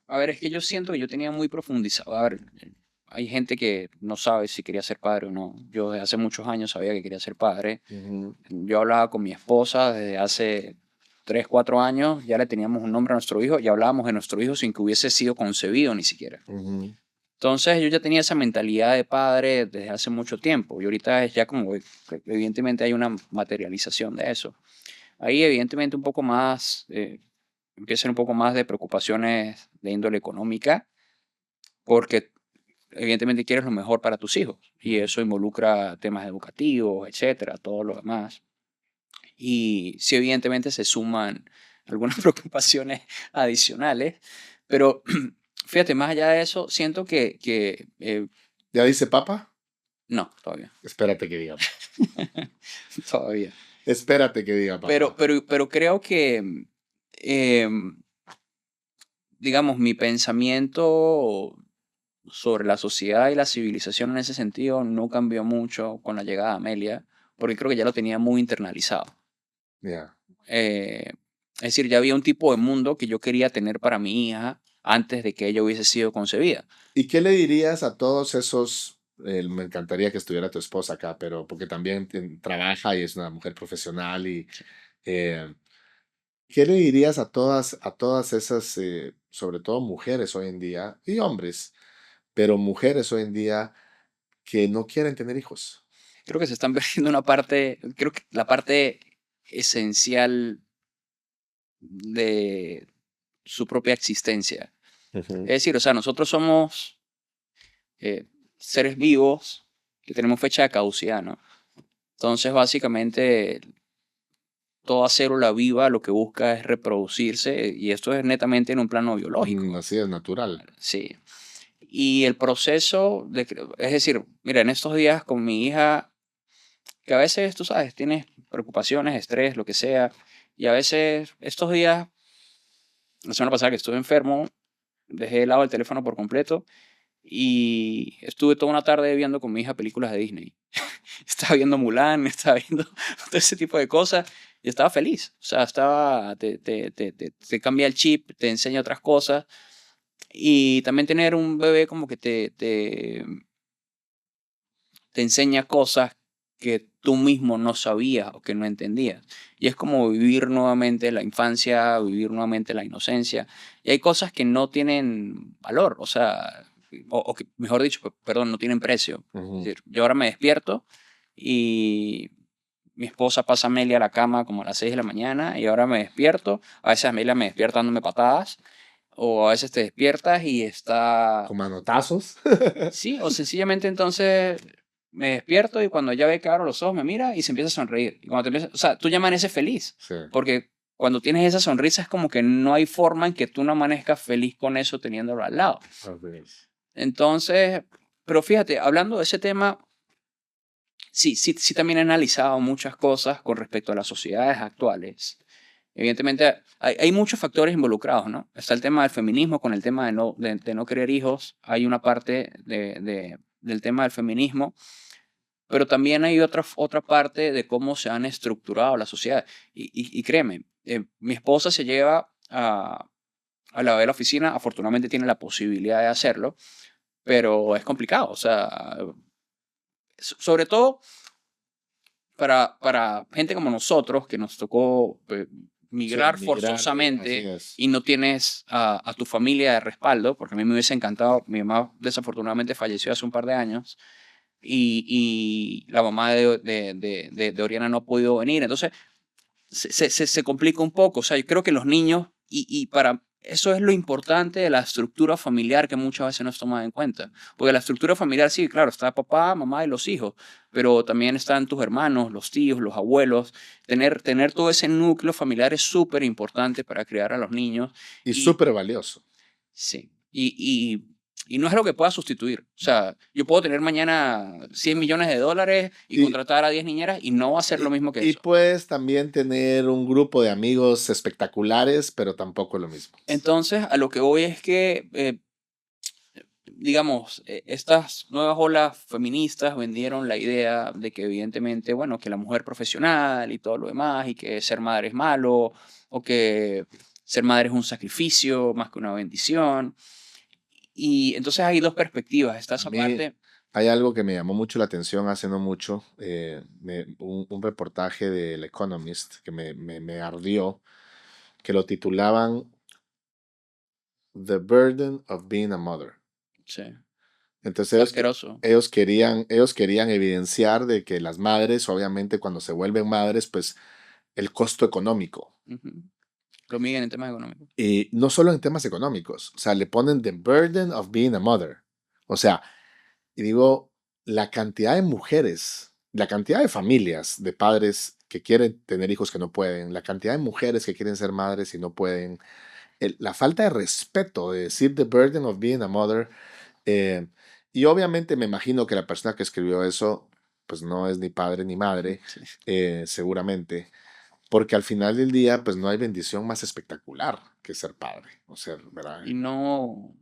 A ver, es que yo siento que yo tenía muy profundizado. A ver, hay gente que no sabe si quería ser padre o no. Yo desde hace muchos años sabía que quería ser padre. Ujú, Yo hablaba con mi esposa desde hace 3, 4 años, ya le teníamos un nombre a nuestro hijo y hablábamos de nuestro hijo sin que hubiese sido concebido ni siquiera. ujú, Entonces yo ya tenía esa mentalidad de padre desde hace mucho tiempo y ahorita es ya como que evidentemente hay una materialización de eso. Ahí evidentemente un poco más, empieza a ser un poco más de preocupaciones de índole económica porque evidentemente quieres lo mejor para tus hijos y ujú. eso involucra temas educativos, etcétera, todo lo demás. Y sí, evidentemente se suman algunas preocupaciones adicionales, pero fíjate, más allá de eso, siento que ¿Ya dice papá? no, todavía, Espérate que diga papá. todavía. Espérate que diga Pero, papá. pero, pero creo que, em, digamos, mi pensamiento sobre la sociedad y la civilización en ese sentido no cambió mucho con la llegada de Amelia, porque creo que ya lo tenía muy internalizado. Ya. Eh, es decir, ya había un tipo de mundo que yo quería tener para mi hija antes de que ella hubiese sido concebida. ¿Y qué le dirías a todos esos? Me encantaría que estuviera tu esposa acá, pero porque también trabaja y es una mujer profesional y eh, ¿qué le dirías a todas esas, sobre todo mujeres hoy en día y hombres, pero mujeres hoy en día que no quieren tener hijos? Creo que se están perdiendo una parte, creo que la parte esencial de su propia existencia. Es Ujú. decir, o sea, nosotros somos eh, seres vivos que tenemos fecha de caducidad, ¿no? Entonces, básicamente, toda célula viva lo que busca es reproducirse y esto es netamente en un plano biológico. Así es natural. Sí. Y el proceso es decir, mira, en estos días con mi hija, que a veces, tú sabes, tienes preocupaciones, estrés, lo que sea, y a veces estos días, la semana pasada que estuve enfermo, dejé de lado el teléfono por completo y estuve toda una tarde viendo con mi hija películas de Disney. Estaba viendo Mulan, estaba viendo todo ese tipo de cosas y estaba feliz. O sea, te cambia el chip, te enseña otras cosas y también tener un bebé como que te enseña cosas que tú mismo no sabías o que no entendías. Y es como vivir nuevamente la infancia, vivir nuevamente la inocencia. Y hay cosas que no tienen valor, o sea, o que, mejor dicho, perdón, no tienen precio. Es Ujú. decir, yo ahora me despierto y mi esposa pasa a Amelia a la cama como a las 6 de la mañana y ahora me despierto. A veces Amelia me despierta dándome patadas o a veces te despiertas y está. Con manotazos. Sí, o sencillamente entonces me despierto y cuando ya ve que abro los ojos me mira y se empieza a sonreír. Y cuando te empieza, o sea, tú ya amaneces feliz, Sí. porque cuando tienes esa sonrisa es como que no hay forma en que tú no amanezcas feliz con eso teniéndolo al lado. Así es. Entonces, pero fíjate, hablando de ese tema, sí también he analizado muchas cosas con respecto a las sociedades actuales Evidentemente, hay muchos factores involucrados, ¿no? Está el tema del feminismo con el tema de no querer hijos. Hay una parte del tema del feminismo, pero también hay otra parte de cómo se han estructurado la sociedad. Y créeme, mi esposa se lleva a la oficina, afortunadamente tiene la posibilidad de hacerlo, pero es complicado, o sea, sobre todo para gente como nosotros, que nos tocó Sí, migrar migrar, así forzosamente es. y no tienes a tu familia de respaldo, porque a mí me hubiese encantado, mi mamá desafortunadamente falleció hace un par de años y la mamá de Oriana no ha podido venir, entonces se complica un poco. O sea, yo creo que los niños, y para eso es lo importante de la estructura familiar que muchas veces no es tomada en cuenta. Porque la estructura familiar, sí, claro, está papá, mamá y los hijos, pero también están tus hermanos, los tíos, los abuelos. Tener todo ese núcleo familiar es súper importante para criar a los niños. Y Y súper valioso. sí, y no es lo que pueda sustituir. O sea, yo puedo tener mañana $100 millones y Y, contratar a 10 niñeras y no va a ser lo mismo que y eso. puedes también tener un grupo de amigos espectaculares, pero tampoco lo mismo. Entonces, a lo que voy es que, digamos, estas nuevas olas feministas vendieron la idea de que evidentemente, bueno, que la mujer profesional y todo lo demás, y que ser madre es malo, o que ser madre es un sacrificio más que una bendición. Y entonces hay dos perspectivas. Está A esa mí parte. hay algo que me llamó mucho la atención hace no mucho, un reportaje del Economist que me ardió, que lo titulaban The Burden of Being a Mother. Sí, Entonces asqueroso. ellos querían evidenciar de que las madres, obviamente cuando se vuelven madres, pues el costo económico. Ujú. Lo miden en temas económicos. Y no solo en temas económicos, o sea, le ponen The Burden of Being a Mother. O sea, y digo, la cantidad de mujeres, la cantidad de familias, de padres que quieren tener hijos que no pueden, la cantidad de mujeres que quieren ser madres y no pueden, la falta de respeto de decir The Burden of Being a Mother. eh, y obviamente me imagino que la persona que escribió eso, pues no es ni padre ni madre, Sí. seguramente, porque al final del día, pues no hay bendición más espectacular que ser padre, o ser, ¿verdad? Y no,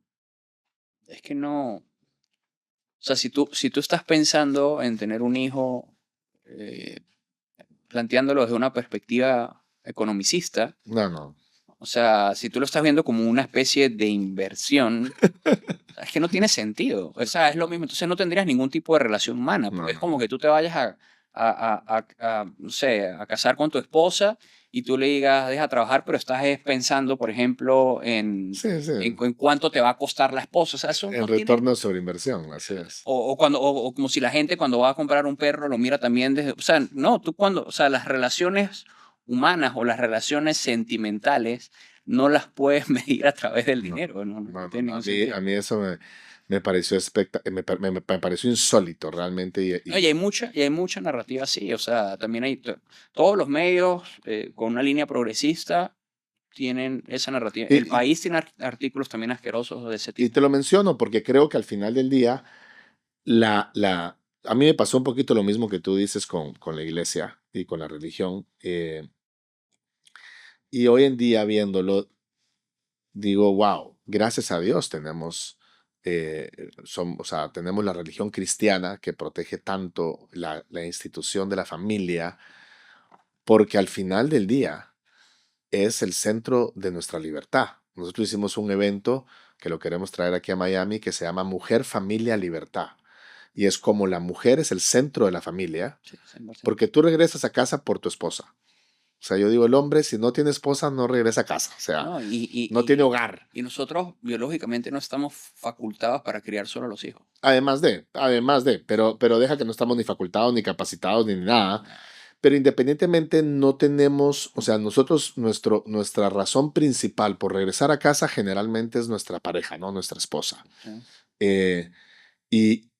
es que no. O sea, si tú estás pensando en tener un hijo, eh, planteándolo desde una perspectiva economicista, No, no. o sea, si tú lo estás viendo como una especie de inversión, es que no tiene sentido. O sea, es lo mismo. Entonces no tendrías ningún tipo de relación humana, No, porque es no. como que tú te vayas no sé, a casar con tu esposa y tú le digas, deja trabajar, pero estás pensando, por ejemplo, en, Sí, sí. en, en cuánto te va a costar la esposa. O sea, eso En no tiene. retorno sobre inversión, así es. O como si la gente cuando va a comprar un perro lo mira también desde. O sea, no, o sea, las relaciones humanas o las relaciones sentimentales no las puedes medir a través del No, dinero, no, no no, no, tiene no. ningún sentido. A mí eso me pareció me pareció insólito realmente. No, y hay mucha narrativa así, o sea, también todos los medios con una línea progresista tienen esa narrativa. El Y, país tiene artículos también asquerosos de ese y tipo. te lo menciono porque creo que al final del día, a mí me pasó un poquito lo mismo que tú dices con la iglesia y con la religión. Y hoy en día viéndolo, digo, wow, gracias a Dios tenemos, o sea, tenemos la religión cristiana que protege tanto la institución de la familia, porque al final del día es el centro de nuestra libertad. Nosotros hicimos un evento que lo queremos traer aquí a Miami que se llama Mujer, Familia, Libertad. Y es como la mujer es el centro de la familia, Sí, 100%. porque tú regresas a casa por tu esposa. O sea, yo digo, el hombre si no tiene esposa no regresa a casa. O sea, ¿No? Y, y, no tiene y, hogar. y nosotros biológicamente no estamos facultados para criar solo a los hijos. Pero deja que no estamos ni facultados, ni capacitados, ni nada. Nah, Pero independientemente no tenemos, o sea, nosotros, nuestra razón principal por regresar a casa generalmente es nuestra pareja, ¿no? Nuestra esposa. sí. Eh,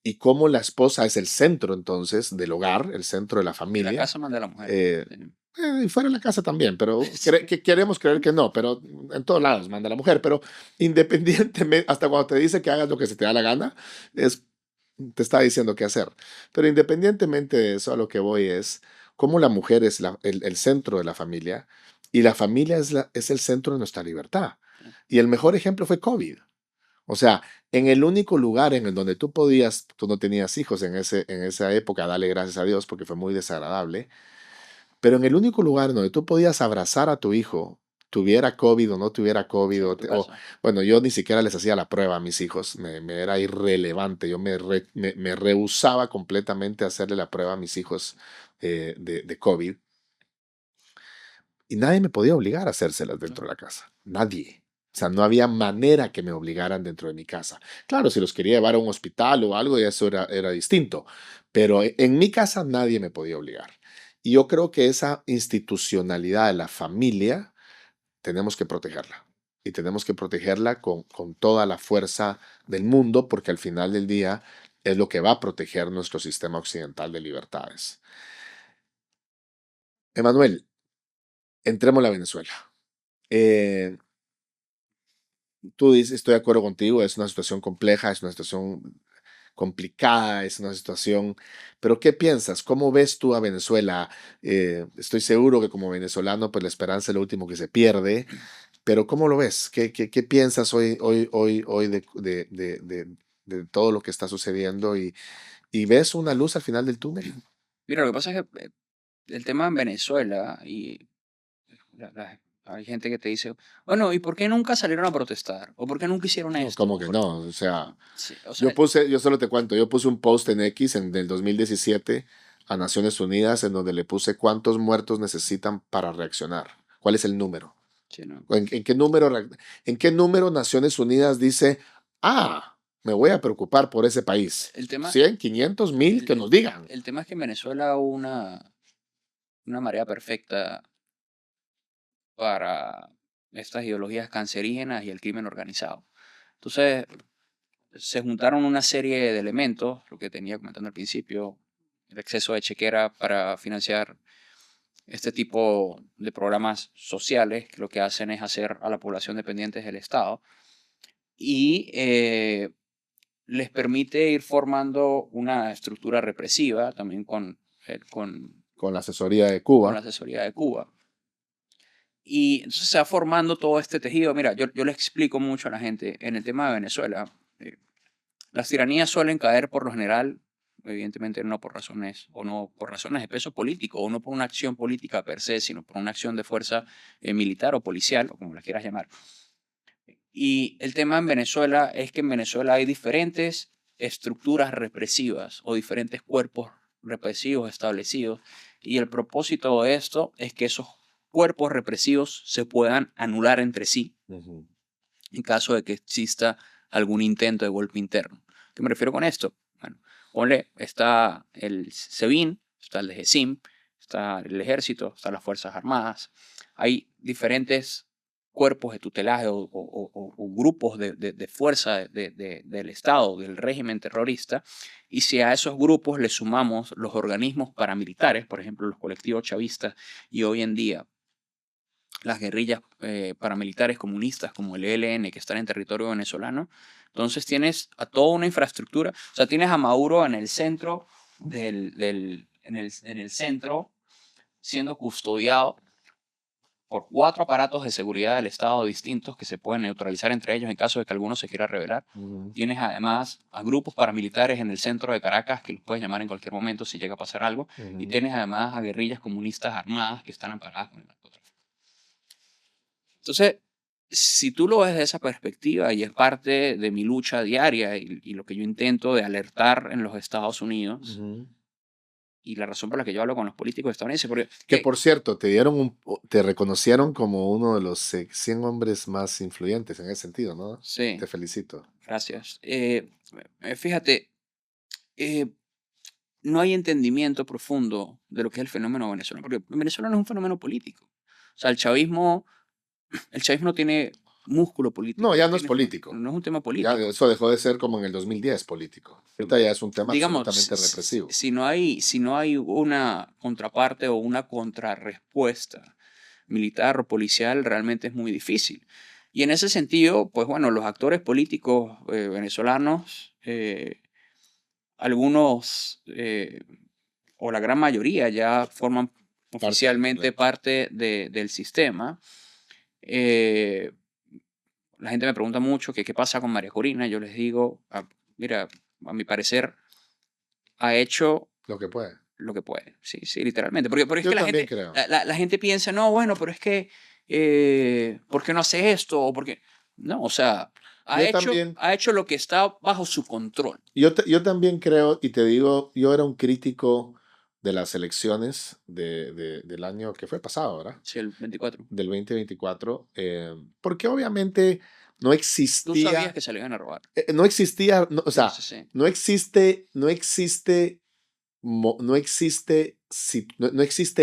y como la esposa es el centro entonces del hogar, el centro de la Y la familia, casa manda a la mujer. eh, Sí. y fuera de la casa también, pero Sí. que queremos creer que no, pero en todos lados manda la mujer, pero independientemente, hasta cuando te dice que hagas lo que se te da la gana, es, te está diciendo qué hacer. Pero independientemente de eso, a lo que voy es cómo la mujer es el centro de la familia Y la familia es el centro de nuestra libertad. Y el mejor ejemplo fue COVID. O sea, en el único lugar en el donde tú no tenías hijos en esa época, dale gracias a Dios porque fue muy desagradable, pero en el único lugar donde tú podías abrazar a tu hijo, tuviera COVID o no tuviera Sí, COVID, en tu casa. bueno, yo ni siquiera les hacía la prueba a mis hijos, me era irrelevante, yo me rehusaba completamente a hacerle la prueba a mis hijos de COVID y nadie me podía obligar a hacérselas dentro de la casa, nadie. O sea, no había manera que me obligaran dentro de mi casa. Claro, si los quería llevar a un hospital o algo, eso era distinto. Pero en mi casa nadie me podía obligar. Y yo creo que esa institucionalidad de la familia tenemos que protegerla. Y tenemos que protegerla con toda la fuerza del mundo, porque al final del día es lo que va a proteger nuestro sistema occidental de libertades. Emanuel, entremos a la Venezuela. Eh, Tú dices, estoy de acuerdo contigo, es una situación compleja, es una situación complicada, es una situación, pero ¿qué piensas? ¿Cómo ves tú a Venezuela? Estoy seguro que como venezolano, pues la esperanza es lo último que se pierde, pero ¿cómo lo ves? ¿Qué piensas hoy de todo lo que está sucediendo y ves una luz al final del túnel? Mira, lo que pasa es que el tema en Venezuela y hay gente que te dice, bueno, ¿y por qué nunca salieron a protestar? ¿O por qué nunca hicieron No, esto? como que no, o sea, Sí, o sea, yo solo te cuento, yo puse un post en X en el 2017 a Naciones Unidas en donde le puse cuántos muertos necesitan para reaccionar. ¿Cuál es el número? sí, no. En qué número Naciones Unidas dice, me voy a preocupar por ese país? El tema, 100, 500, 1000, el, que nos el- digan. el tema es que en Venezuela hubo una marea perfecta para estas ideologías cancerígenas y el crimen organizado. Entonces, se juntaron una serie de elementos, lo que tenía comentando al principio, el exceso de chequera para financiar este tipo de programas sociales, que lo que hacen es hacer a la población dependientes del Estado y les permite ir formando una estructura represiva también Con la asesoría de con la Cuba. asesoría de Cuba. Y entonces se va formando todo este tejido. Mira, yo le explico mucho a la gente en el tema de Venezuela. Las tiranías suelen caer por lo general, evidentemente no por razones, o no por razones de peso político, o no por una acción política per se, sino por una acción de fuerza militar o policial, o como la quieras llamar. Y el tema en Venezuela es que en Venezuela hay diferentes estructuras represivas o diferentes cuerpos represivos establecidos. Y el propósito de esto es que esos cuerpos represivos se puedan anular entre sí Ujú. en caso de que exista algún intento de golpe interno. ¿Qué me refiero con esto? Bueno, ponle, está el SEBIN, está el DGCIM, está el Ejército, están las Fuerzas Armadas. Hay diferentes cuerpos de tutelaje o grupos de fuerza del Estado, del régimen terrorista, y si a esos grupos le sumamos los organismos paramilitares, por ejemplo, los colectivos chavistas, y hoy en día las guerrillas paramilitares comunistas como el ELN que están en territorio venezolano. Entonces tienes a toda una infraestructura, o sea, tienes a Maduro en el centro en el centro siendo custodiado por 4 aparatos de seguridad del Estado distintos que se pueden neutralizar entre ellos en caso de que alguno se quiera rebelar. Ujú. Tienes además a grupos paramilitares en el centro de Caracas que los puedes llamar en cualquier momento si llega a pasar algo. Y Ujú. tienes además a guerrillas comunistas armadas que están amparadas con el narcotráfico. Entonces, si tú lo ves de esa perspectiva y es parte de mi lucha diaria y lo que yo intento de alertar en los Estados Unidos Ujú. y la razón por la que yo hablo con los políticos estadounidenses, porque Que por cierto, te reconocieron como uno de los 100 hombres más influyentes en ese sentido, ¿no? sí, Te felicito. gracias. Fíjate, eh, no hay entendimiento profundo de lo que es el fenómeno venezolano, porque Venezuela no es un fenómeno político. O sea, el chavismo no tiene músculo político, No, ya no es político. no es un tema Ya político. eso dejó de ser como en el 2010 político. Ahorita ya es un tema Digamos, absolutamente represivo. si no hay una contraparte o una contrarrespuesta militar o policial, realmente es muy difícil. Y en ese sentido, pues bueno, los actores políticos venezolanos, algunos o la gran mayoría ya forman oficialmente parte del sistema. Eh, la gente me pregunta mucho que qué pasa con María Corina. Yo les digo, mira, a mi parecer ha hecho Lo que puede. lo que puede. Sí, sí, literalmente. Porque es Yo que también creo. la gente piensa, no, bueno, pero es que, ¿por qué no hace esto? O porque, no, o sea, Yo también, ha hecho lo que está bajo su control. yo también creo, y te digo, yo era un crítico de las elecciones del año que fue pasado, ¿verdad? Sí, el 24. Del 2024, porque obviamente no Tú sabías existía, que se le iban a robar. no existía, o Sí, sea, sí, sí. no existe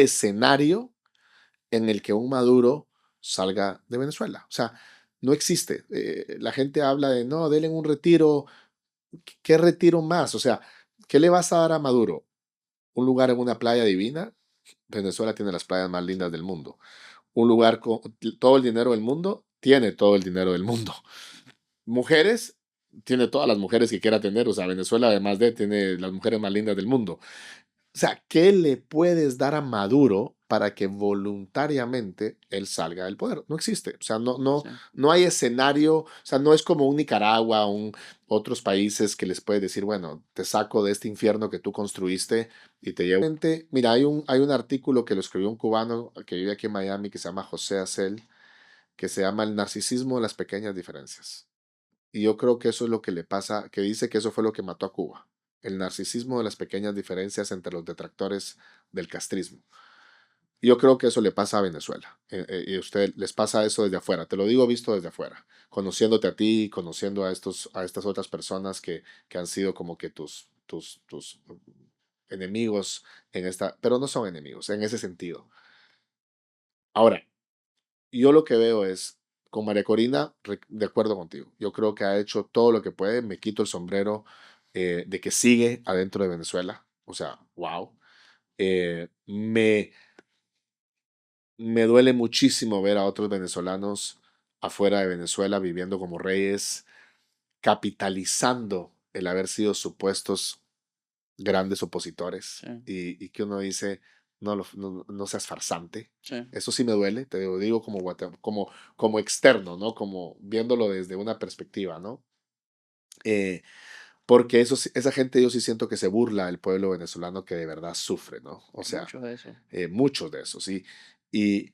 escenario en el que un Maduro salga de Venezuela. O sea, no existe. La gente habla de, no, denle un retiro. ¿Qué retiro más? O sea, ¿qué le vas a dar a Maduro? ¿Un lugar en una playa divina? Venezuela tiene las playas más lindas del mundo. Un lugar con todo el dinero del mundo, tiene todo el dinero del mundo. Mujeres, tiene todas las mujeres que quiera tener. O sea, Venezuela además tiene las mujeres más lindas del mundo. O sea, ¿qué le puedes dar a Maduro para que voluntariamente él salga del poder? No existe. O sea, Sí. no hay escenario. O sea, no es como un Nicaragua, otros países que les puedes decir, bueno, te saco de este infierno que tú construiste y te llevo. Mira, hay un artículo que lo escribió un cubano que vive aquí en Miami que se llama José Acel, que se llama El narcisismo de las pequeñas diferencias. Y yo creo que eso es lo que le pasa, que dice que eso fue lo que mató a Cuba. El narcisismo de las pequeñas diferencias entre los detractores del castrismo. Yo creo que eso le pasa a Venezuela. Y a usted les pasa eso desde afuera. Te lo digo visto desde afuera. Conociéndote a ti, conociendo a estas otras personas que han sido como que tus enemigos en esta, pero no son enemigos en ese sentido. Ahora, yo lo que veo es, con María Corina, de acuerdo contigo. Yo creo que ha hecho todo lo que puede. Me quito el sombrero de que sigue adentro de Venezuela. O sea, wow. Eh, me, me duele muchísimo ver a otros venezolanos afuera de Venezuela viviendo como reyes, capitalizando el haber sido supuestos grandes opositores Sí, y que uno dice, no seas farsante. sí. Eso sí me duele, te lo digo como, como externo, ¿no? Como viéndolo desde una perspectiva, ¿no? Eh, porque esa gente yo sí siento que se burla del pueblo venezolano que de verdad sufre, ¿no? O sea, Muchos de esos. muchos de esos, sí. Y,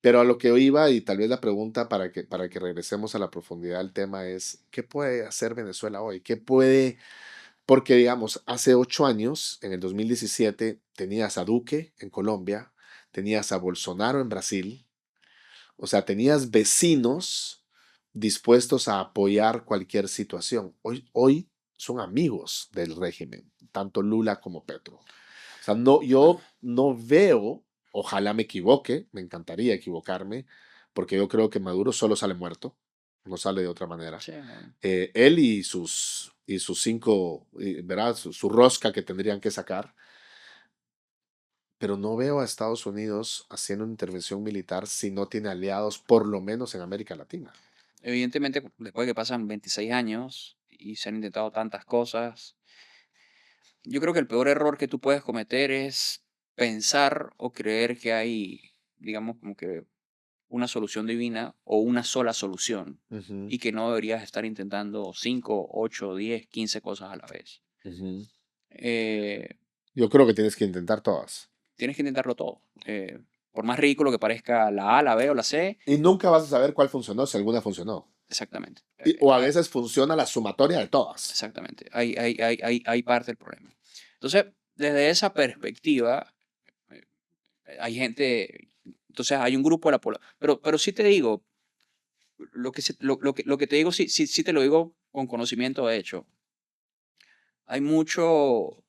pero a lo que iba y tal vez la pregunta para que regresemos a la profundidad del tema es, ¿qué puede hacer Venezuela hoy? ¿Qué puede porque, digamos, hace 8 años, en el 2017, tenías a Duque en Colombia, tenías a Bolsonaro en Brasil, o sea, tenías vecinos dispuestos a apoyar cualquier situación. Hoy son amigos del régimen, tanto Lula como Petro. O sea, yo no veo, ojalá me equivoque, me encantaría equivocarme, porque yo creo que Maduro solo sale muerto, no sale de otra manera. Sí, Él y sus cinco, ¿verdad? Su rosca que tendrían que sacar. Pero no veo a Estados Unidos haciendo una intervención militar si no tiene aliados, por lo menos en América Latina. evidentemente, después de que pasan 26 años y se han intentado tantas cosas, yo creo que el peor error que tú puedes cometer es pensar o creer que hay, digamos, como que una solución divina o una sola solución Ujú, y que no deberías estar intentando 5, 8, 10, 15 cosas a la vez. ujú. Eh, Yo creo que tienes que intentar todas. Tienes que intentarlo todo. Por más ridículo que parezca la A, la B o la C, Y nunca vas a saber cuál funcionó si alguna funcionó. exactamente. O a veces funciona la sumatoria de todas. Exactamente. Hay parte del problema. Entonces, desde esa perspectiva, eh, hay gente, entonces hay un grupo de la población. Pero sí te digo, lo que te digo, sí te lo digo con conocimiento de hecho. Hay mucho,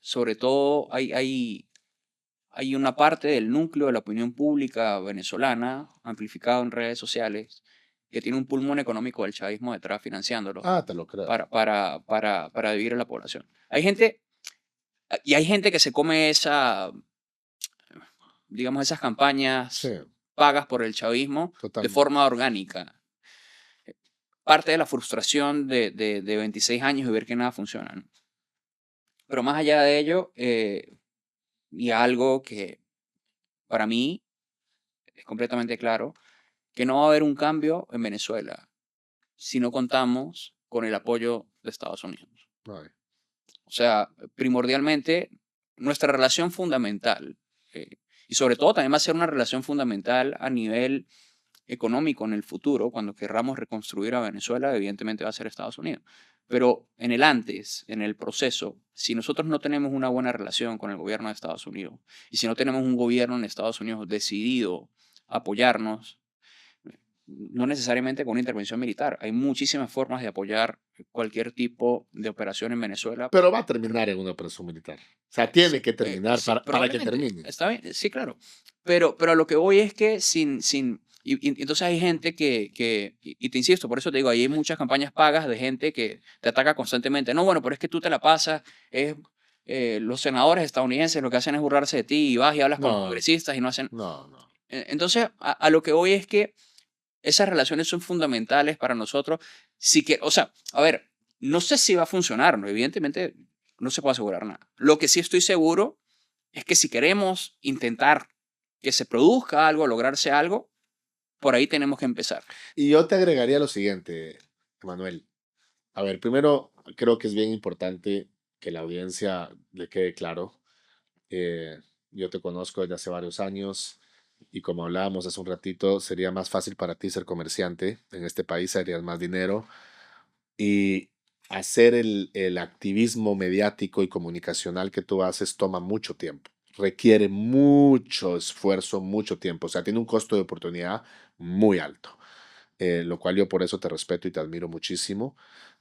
sobre todo, hay una parte del núcleo de la opinión pública venezolana, amplificado en redes sociales, que tiene un pulmón económico del chavismo detrás financiándolo Ah, te lo creo. para dividir a la población. Hay gente que se come digamos, esas Sí, campañas pagas por el chavismo de totalmente. forma orgánica. Parte de la frustración de 26 años y ver que nada funciona, ¿no? Pero más allá de ello, y algo que para mí es completamente claro que no va a haber un cambio en Venezuela si no contamos con el apoyo de Estados Unidos. Ay. O sea, primordialmente, nuestra relación fundamental, eh, y sobre todo también va a ser una relación fundamental a nivel económico en el futuro, cuando querramos reconstruir a Venezuela, evidentemente va a ser Estados Unidos. Pero en el antes, en el proceso, si nosotros no tenemos una buena relación con el gobierno de Estados Unidos y si no tenemos un gobierno en Estados Unidos decidido a apoyarnos, no necesariamente con una intervención militar, hay muchísimas formas de apoyar cualquier tipo de operación en Venezuela. Pero va a terminar en una operación militar. O sea, tiene que terminar Sí, para que probablemente. termine. Está bien, sí, claro. Pero a lo que voy es que y entonces hay gente y te insisto, por eso te digo, ahí hay muchas campañas pagas de gente que te ataca constantemente. No, bueno, pero es que tú te la pasas, los senadores estadounidenses lo que hacen es burlarse de ti y vas y hablas con los No, congresistas y no hacen... no. Entonces, a lo que voy es que esas relaciones son fundamentales para nosotros. Sí que, o sea, a ver, no sé si va a funcionar, ¿no? Evidentemente no se puede asegurar nada. Lo que sí estoy seguro es que si queremos intentar que se produzca algo, lograrse algo, por ahí tenemos que empezar. Y yo te agregaría lo siguiente, Manuel. A ver, primero, creo que es bien importante que la audiencia le quede claro. Eh, yo te conozco desde hace varios años y como hablábamos hace un ratito, sería más fácil para ti ser comerciante. En este país harías más dinero y hacer el activismo mediático y comunicacional que tú haces toma mucho tiempo. Requiere mucho esfuerzo, mucho tiempo. O sea, tiene un costo de oportunidad muy alto. Lo cual yo por eso te respeto y te admiro muchísimo.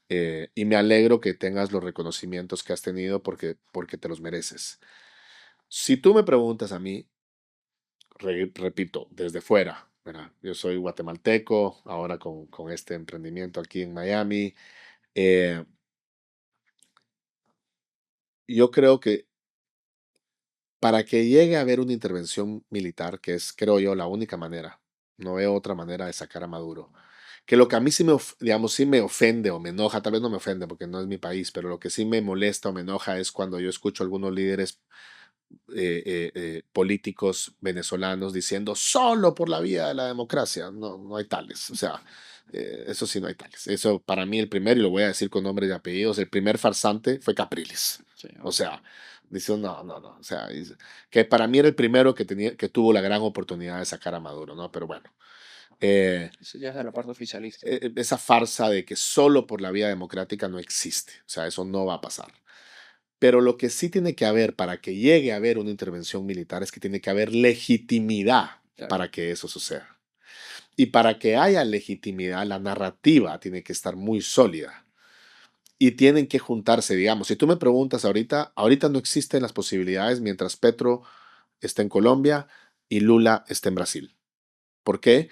Y me alegro que tengas los reconocimientos que has tenido porque te los mereces. Si tú me preguntas a mí, repito, desde fuera, ¿verdad? Yo soy guatemalteco, ahora con este emprendimiento aquí en Miami. eh, yo creo que para que llegue a haber una intervención militar, que es, creo yo, la única manera, no veo otra manera de sacar a Maduro, que lo que a mí sí digamos, sí me ofende o me enoja, tal vez no me ofende porque no es mi país, pero lo que sí me molesta o me enoja es cuando yo escucho a algunos líderes políticos venezolanos diciendo solo por la vía de la democracia. No, no hay tales. O sea, eso sí no hay tales. Eso para mí el primero, y lo voy a decir con nombres y apellidos, el primer farsante fue Capriles. Sí, O sea, dice no. O sea, que para mí era el primero que tuvo la gran oportunidad de sacar a Maduro, ¿no? Pero bueno. eso ya es de la parte oficialista. Esa farsa de que solo por la vía democrática no existe. O sea, eso no va a pasar. Pero lo que sí tiene que haber para que llegue a haber una intervención militar es que tiene que haber legitimidad Claro. para que eso suceda. Y para que haya legitimidad, la narrativa tiene que estar muy sólida. Y tienen que juntarse, digamos. Si tú me preguntas ahorita no existen las posibilidades mientras Petro está en Colombia y Lula está en Brasil. ¿Por qué?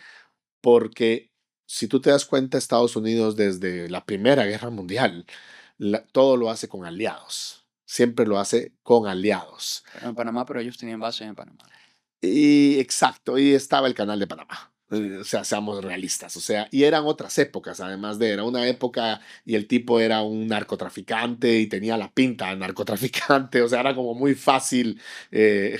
Porque si tú te das cuenta, Estados Unidos desde la Primera Guerra Mundial, todo lo hace con aliados. Siempre lo hace con aliados. En Panamá, pero ellos tenían bases en Panamá. Y exacto, y estaba el canal de Panamá. O sea, seamos realistas. O sea, y eran otras épocas, además era una época y el tipo era un narcotraficante y tenía la pinta de narcotraficante. O sea, era como muy fácil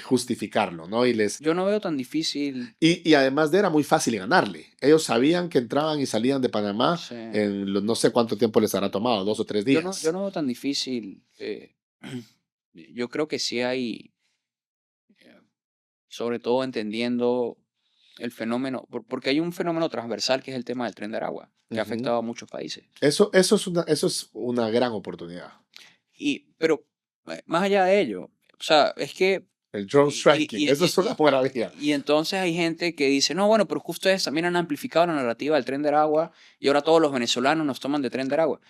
justificarlo, ¿no? Yo no veo tan difícil. Y además era muy fácil ganarle. Ellos sabían que entraban y salían de Panamá Sí. en no sé cuánto tiempo les habrá tomado, 2 o 3 días. Yo no veo tan difícil. Yo creo que sí hay, eh, sobre todo entendiendo el fenómeno, porque hay un fenómeno transversal que es el tema del Tren de Aragua, que ha Ujú. afectado a muchos países. Eso es una gran oportunidad. Pero más allá de ello, o sea, es que... El drone Y, striking, eso es una maravilla. y entonces hay gente que dice, no, bueno, pero es que ustedes también han amplificado la narrativa del Tren de Aragua y ahora todos los venezolanos nos toman de Tren de Aragua.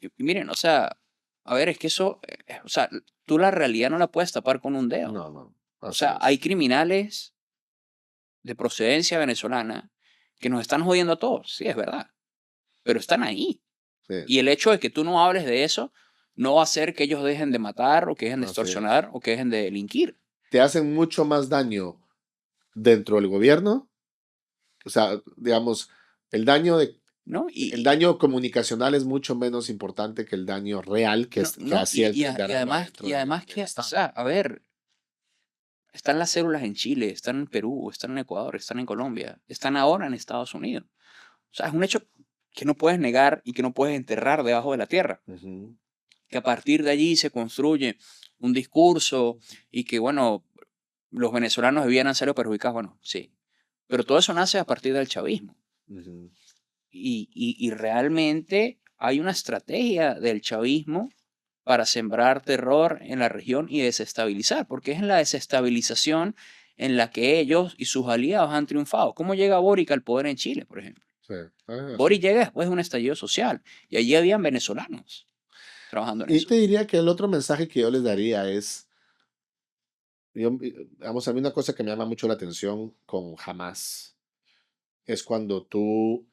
Y miren, o sea, a ver, es que eso, o sea, tú la realidad no la puedes tapar con un dedo. No, O así sea, hay es. criminales de procedencia venezolana que nos están jodiendo a todos, sí, es verdad, pero están ahí. Sí, Y el hecho de que tú no hables de eso no va a hacer que ellos dejen de matar o que dejen de así es. extorsionar o que dejen de delinquir. Te hacen mucho más daño dentro del gobierno. O sea, digamos, el daño ¿No? el daño comunicacional es mucho menos importante que el daño real que hacía el Tren de Aragua dentro y además del que, o Estado. sea, a ver, Están las células en Chile, están en Perú, están en Ecuador, están en Colombia, están ahora en Estados Unidos. O sea, es un hecho que no puedes negar y que no puedes enterrar debajo de la tierra. Ujú. Que a partir de allí se construye un discurso y que, bueno, los venezolanos debieran ser los perjudicados. Bueno, sí. Pero todo eso nace a partir del chavismo. Ujú. Y realmente hay una estrategia del chavismo para sembrar terror en la región y desestabilizar, porque es en la desestabilización en la que ellos y sus aliados han triunfado. ¿Cómo llega Boric al poder en Chile, por ejemplo? Sí, así. Boric llega después de un estallido social y allí habían venezolanos trabajando en Y eso. te diría que el otro mensaje que yo les daría es, vamos, a mí una cosa que me llama mucho la atención con Hamas es cuando tú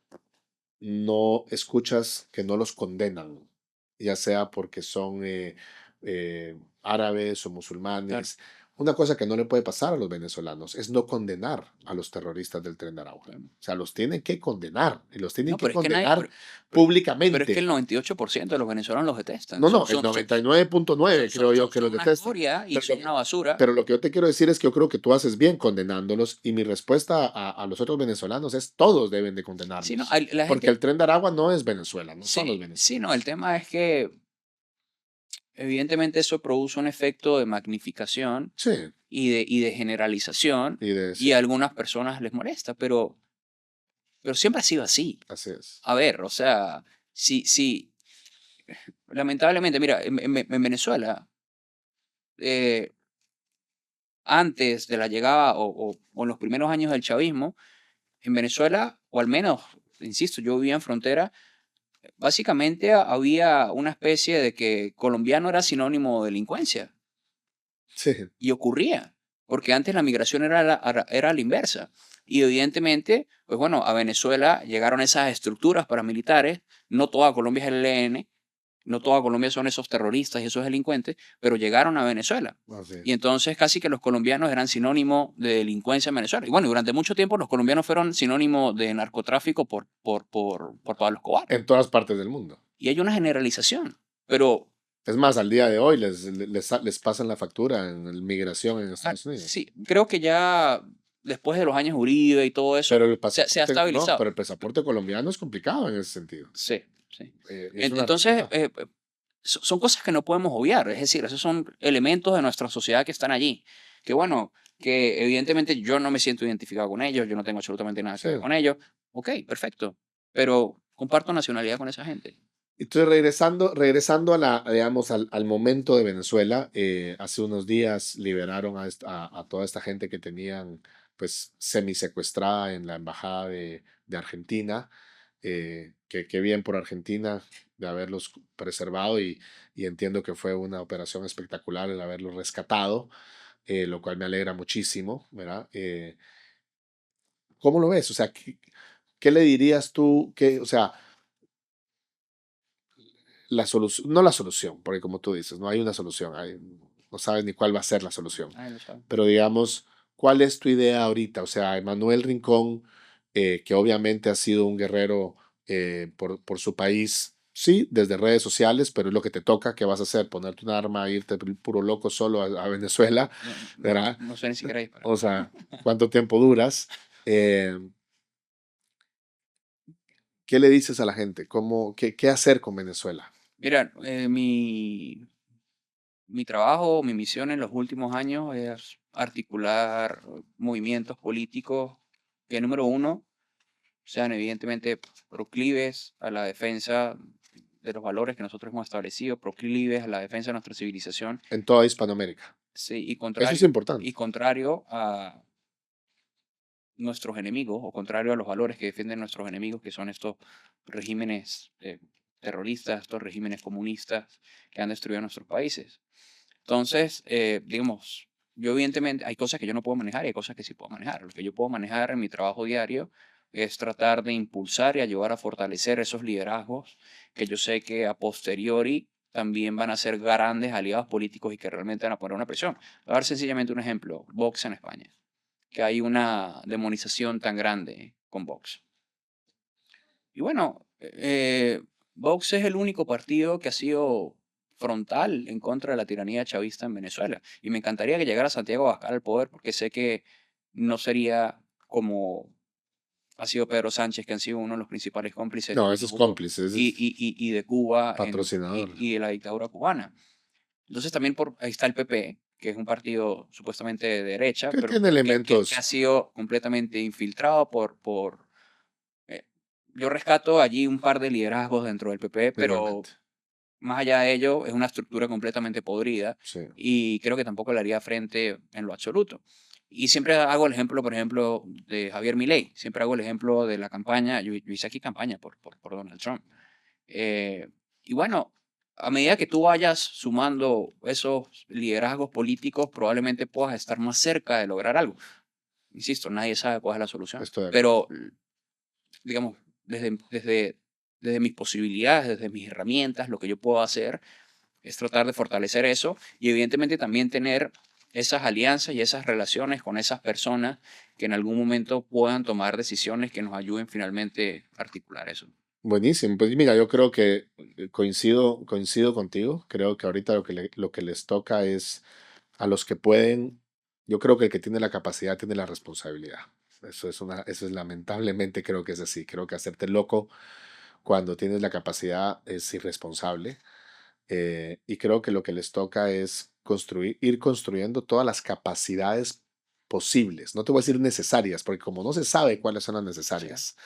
no escuchas que no los condenan, ya sea porque son árabes o Claro, musulmanes. Una cosa que no le puede pasar a los venezolanos es no condenar a los terroristas del Tren de Aragua. claro. O sea, los tienen que condenar y los tienen No, que pero es que nadie, condenar pero- pero es que el públicamente. 98% de los venezolanos los detestan. No, no, el 99.9 creo yo que los Son una detesta. escoria y Pero son una basura. pero lo que yo te quiero decir es que yo creo que tú haces bien condenándolos y mi respuesta a los otros venezolanos es todos deben de Sí, no, condenarlos. la Porque el gente, Tren de Aragua no es Venezuela, no son los sí, venezolanos. sí, no, el tema es que evidentemente eso produce un efecto de magnificación Sí, y de generalización y de y sí, a algunas personas les molesta, pero siempre ha sido así. así es. A ver, o sea, si lamentablemente, mira, en Venezuela, eh, antes de la llegada o en los primeros años del chavismo, en Venezuela, o al menos, insisto, yo vivía en frontera, básicamente había una especie de que colombiano era sinónimo de delincuencia. Sí, Y ocurría, porque antes la migración era la inversa. Y evidentemente, pues bueno, a Venezuela llegaron esas estructuras paramilitares, no toda Colombia es el ELN, no toda Colombia son esos terroristas y esos delincuentes, pero llegaron a Venezuela. así Y es. entonces casi que los colombianos eran sinónimo de delincuencia en Venezuela. Y bueno, durante mucho tiempo los colombianos fueron sinónimo de narcotráfico por Pablo Escobar. En todas partes del mundo. Y hay una generalización, pero Es más, al día de hoy les pasan la factura en la migración en Estados Unidos. sí, creo que ya después de los años Uribe y todo eso, Pero el se ha pasaporte, no, estabilizado. pero el pasaporte colombiano es complicado en ese sentido. Sí, sí. Es una Entonces, realidad. son cosas que no podemos obviar. Es decir, esos son elementos de nuestra sociedad que están allí. Que bueno, que evidentemente yo no me siento identificado con ellos, yo no tengo absolutamente nada que Sí. ver con ellos. Ok, perfecto. Pero comparto nacionalidad con esa gente. Entonces, regresando digamos, al momento de Venezuela, hace unos días liberaron a toda esta gente que tenían, pues, semisecuestrada en la embajada de Argentina. Qué bien por Argentina de haberlos preservado y entiendo que fue una operación espectacular el haberlos rescatado, lo cual me alegra muchísimo, ¿verdad? ¿Cómo lo ves? O sea, ¿qué le dirías tú? O sea, la solución, no la solución, porque como tú dices, no hay una solución, no sabes ni cuál va a ser la solución, Nadie lo sabe. pero digamos, ¿cuál es tu idea ahorita? O sea, Emanuel Rincón, que obviamente ha sido un guerrero por su país, sí, desde redes sociales, pero es lo que te toca, ¿qué vas a hacer? Ponerte un arma, irte puro loco solo a Venezuela, No, ¿verdad? no sé ni siquiera disparar. O sea, ¿cuánto tiempo duras? Eh, ¿Qué le dices a la gente? ¿Qué hacer con Venezuela? Mira, mi trabajo, mi misión en los últimos años es articular movimientos políticos que, número uno, sean evidentemente proclives a la defensa de los valores que nosotros hemos establecido, proclives a la defensa de nuestra civilización, En toda Hispanoamérica. sí, Eso es y importante. contrario a nuestros enemigos, o contrario a los valores que defienden nuestros enemigos, que son estos regímenes terroristas, estos regímenes comunistas que han destruido nuestros países. Entonces, digamos, yo evidentemente hay cosas que yo no puedo manejar y hay cosas que sí puedo manejar. Lo que yo puedo manejar en mi trabajo diario es tratar de impulsar y ayudar a fortalecer esos liderazgos que yo sé que a posteriori también van a ser grandes aliados políticos y que realmente van a poner una presión. Voy a dar sencillamente un ejemplo, Vox en España, que hay una demonización tan grande con Vox. Y bueno, Vox es el único partido que ha sido frontal en contra de la tiranía chavista en Venezuela. Y me encantaría que llegara Santiago Abascal al poder porque sé que no sería como ha sido Pedro Sánchez, que han sido uno de los principales cómplices de No, Luis ese es Hugo cómplice, ese y, es y de Cuba patrocinador. y de la dictadura cubana. Entonces también ahí está el PP, que es un partido supuestamente de derecha, Que pero tiene que ha elementos, sido completamente infiltrado eh, yo rescato allí un par de liderazgos dentro del PP, pero igualmente. más allá de ello es una estructura completamente podrida Sí. y creo que tampoco le haría frente en lo absoluto. Y siempre hago el ejemplo, por ejemplo, de Javier Milei, siempre hago el ejemplo de la campaña, yo hice aquí campaña por Donald Trump. Eh, y bueno, a medida que tú vayas sumando esos liderazgos políticos, probablemente puedas estar más cerca de lograr algo. Insisto, nadie sabe cuál es la solución, Estoy de acuerdo. pero digamos, desde mis posibilidades, desde mis herramientas, lo que yo puedo hacer es tratar de fortalecer eso y evidentemente también tener esas alianzas y esas relaciones con esas personas que en algún momento puedan tomar decisiones que nos ayuden finalmente a articular eso. Buenísimo. Pues mira, yo creo que coincido contigo. Creo que ahorita lo que les toca es a los que pueden. Yo creo que el que tiene la capacidad tiene la responsabilidad. Eso es lamentablemente creo que es así. Creo que hacerte loco cuando tienes la capacidad es irresponsable. Y creo que lo que les toca es ir construyendo todas las capacidades posibles. No te voy a decir necesarias, porque como no se sabe cuáles son las Sí. necesarias,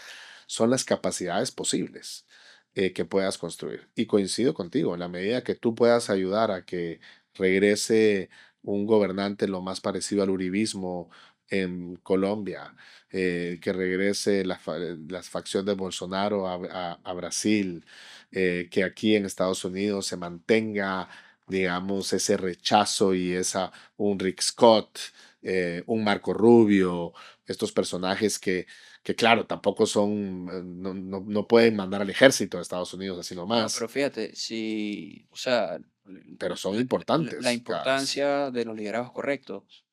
son las capacidades posibles que puedas construir. Y coincido contigo, en la medida que tú puedas ayudar a que regrese un gobernante lo más parecido al uribismo en Colombia, que regrese la facción de Bolsonaro a Brasil, que aquí en Estados Unidos se mantenga, digamos, ese rechazo y un Rick Scott, un Marco Rubio, estos personajes que claro, tampoco son, no pueden mandar al ejército de Estados Unidos así No, pero nomás, fíjate, si, o sea, pero son la importantes. importancia de los liderazgos correctos.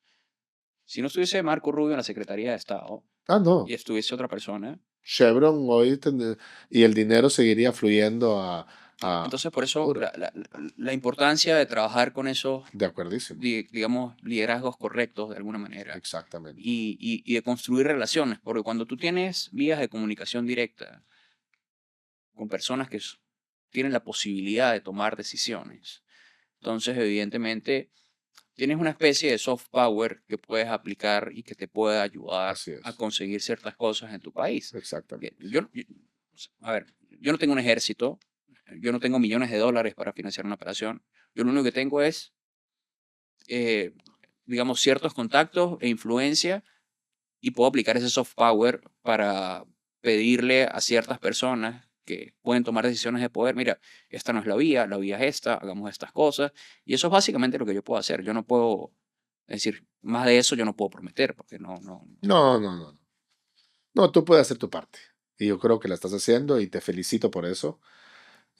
Si no estuviese Marco Rubio en la Secretaría de Estado No, y estuviese otra persona, Chevron y el dinero seguiría fluyendo a entonces por eso Maduro. la importancia de trabajar con esos, De acuerdísimo, digamos, liderazgos correctos de alguna manera exactamente. y de construir relaciones, porque cuando tú tienes vías de comunicación directa con personas que tienen la posibilidad de tomar decisiones, entonces evidentemente tienes una especie de soft power que puedes aplicar y que te puede ayudar Así a es, conseguir ciertas cosas en tu país. Que exactamente. a ver, yo no tengo un ejército, yo no tengo millones de dólares para financiar una operación. Yo lo único que tengo es, eh, digamos, ciertos contactos e influencia y puedo aplicar ese soft power para pedirle a ciertas personas que pueden tomar decisiones de poder, mira, esta no es la vía es esta, hagamos estas cosas. Y eso es básicamente lo que yo puedo hacer. Yo no puedo, es decir, más de eso yo no puedo prometer, porque no. No, no, no. No, tú puedes hacer tu parte. Y yo creo que la estás haciendo y te felicito por eso.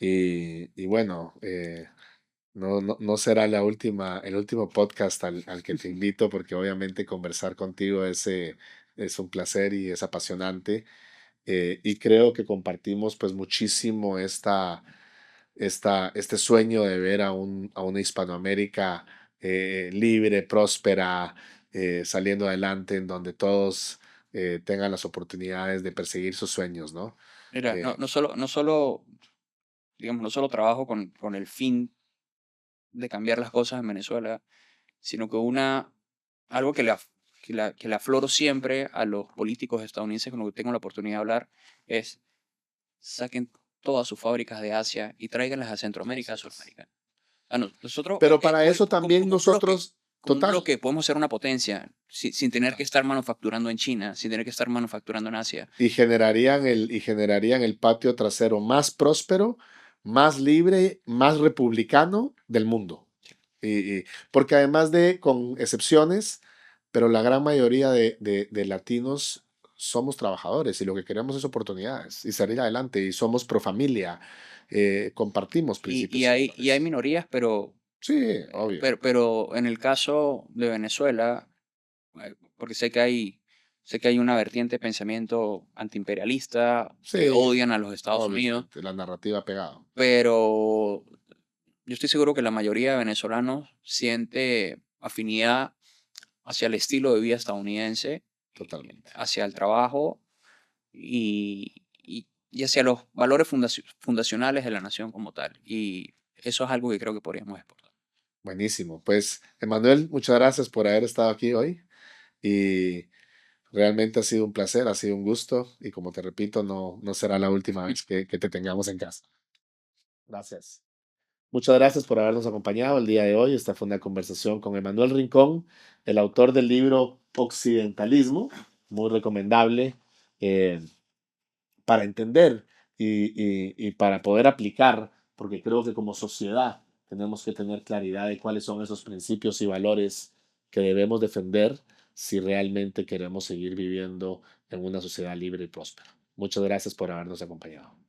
Y bueno, no será el último podcast al que te invito, porque obviamente conversar contigo es un placer y es apasionante. Y creo que compartimos pues muchísimo este sueño de ver a una Hispanoamérica libre, próspera, saliendo adelante, en donde todos tengan las oportunidades de perseguir sus sueños, ¿no? Mira, Eh, no solo, digamos, no solo trabajo con el fin de cambiar las cosas en Venezuela, sino que algo que le afloro siempre a los políticos estadounidenses con los que tengo la oportunidad de hablar es saquen todas sus fábricas de Asia y tráiganlas a Centroamérica, a Así es. Sudamérica. Nosotros, Pero para eso también como nosotros, un total, bloque, podemos ser una potencia sin tener que total. estar manufacturando en China, sin tener que estar manufacturando en Asia. Y generarían el patio trasero más próspero, más libre, más republicano del mundo. Porque además con excepciones, pero la gran mayoría de latinos somos trabajadores y lo que queremos es oportunidades y salir adelante y somos pro familia, compartimos principios y Y hay valores. minorías, Sí, obvio. pero en el caso de Venezuela, porque sé que hay una vertiente de pensamiento antiimperialista que Sí, odian a los Estados Unidos, obviamente, la narrativa ha pegado. pero yo estoy seguro que la mayoría de venezolanos siente afinidad hacia el estilo de vida estadounidense, Totalmente. hacia el trabajo y hacia los valores fundacionales de la nación como tal. Y eso es algo que creo que podríamos exportar. Buenísimo. Pues, Emanuel, muchas gracias por haber estado aquí hoy y realmente ha sido un placer, ha sido un gusto y como te repito, no será la última vez que te tengamos en casa. Gracias. Muchas gracias por habernos acompañado el día de hoy. Esta fue una conversación con Emanuel Rincón, el autor del libro Occidentalismo, muy recomendable eh, para entender y para poder aplicar, porque creo que como sociedad tenemos que tener claridad de cuáles son esos principios y valores que debemos defender si realmente queremos seguir viviendo en una sociedad libre y próspera. Muchas gracias por habernos acompañado.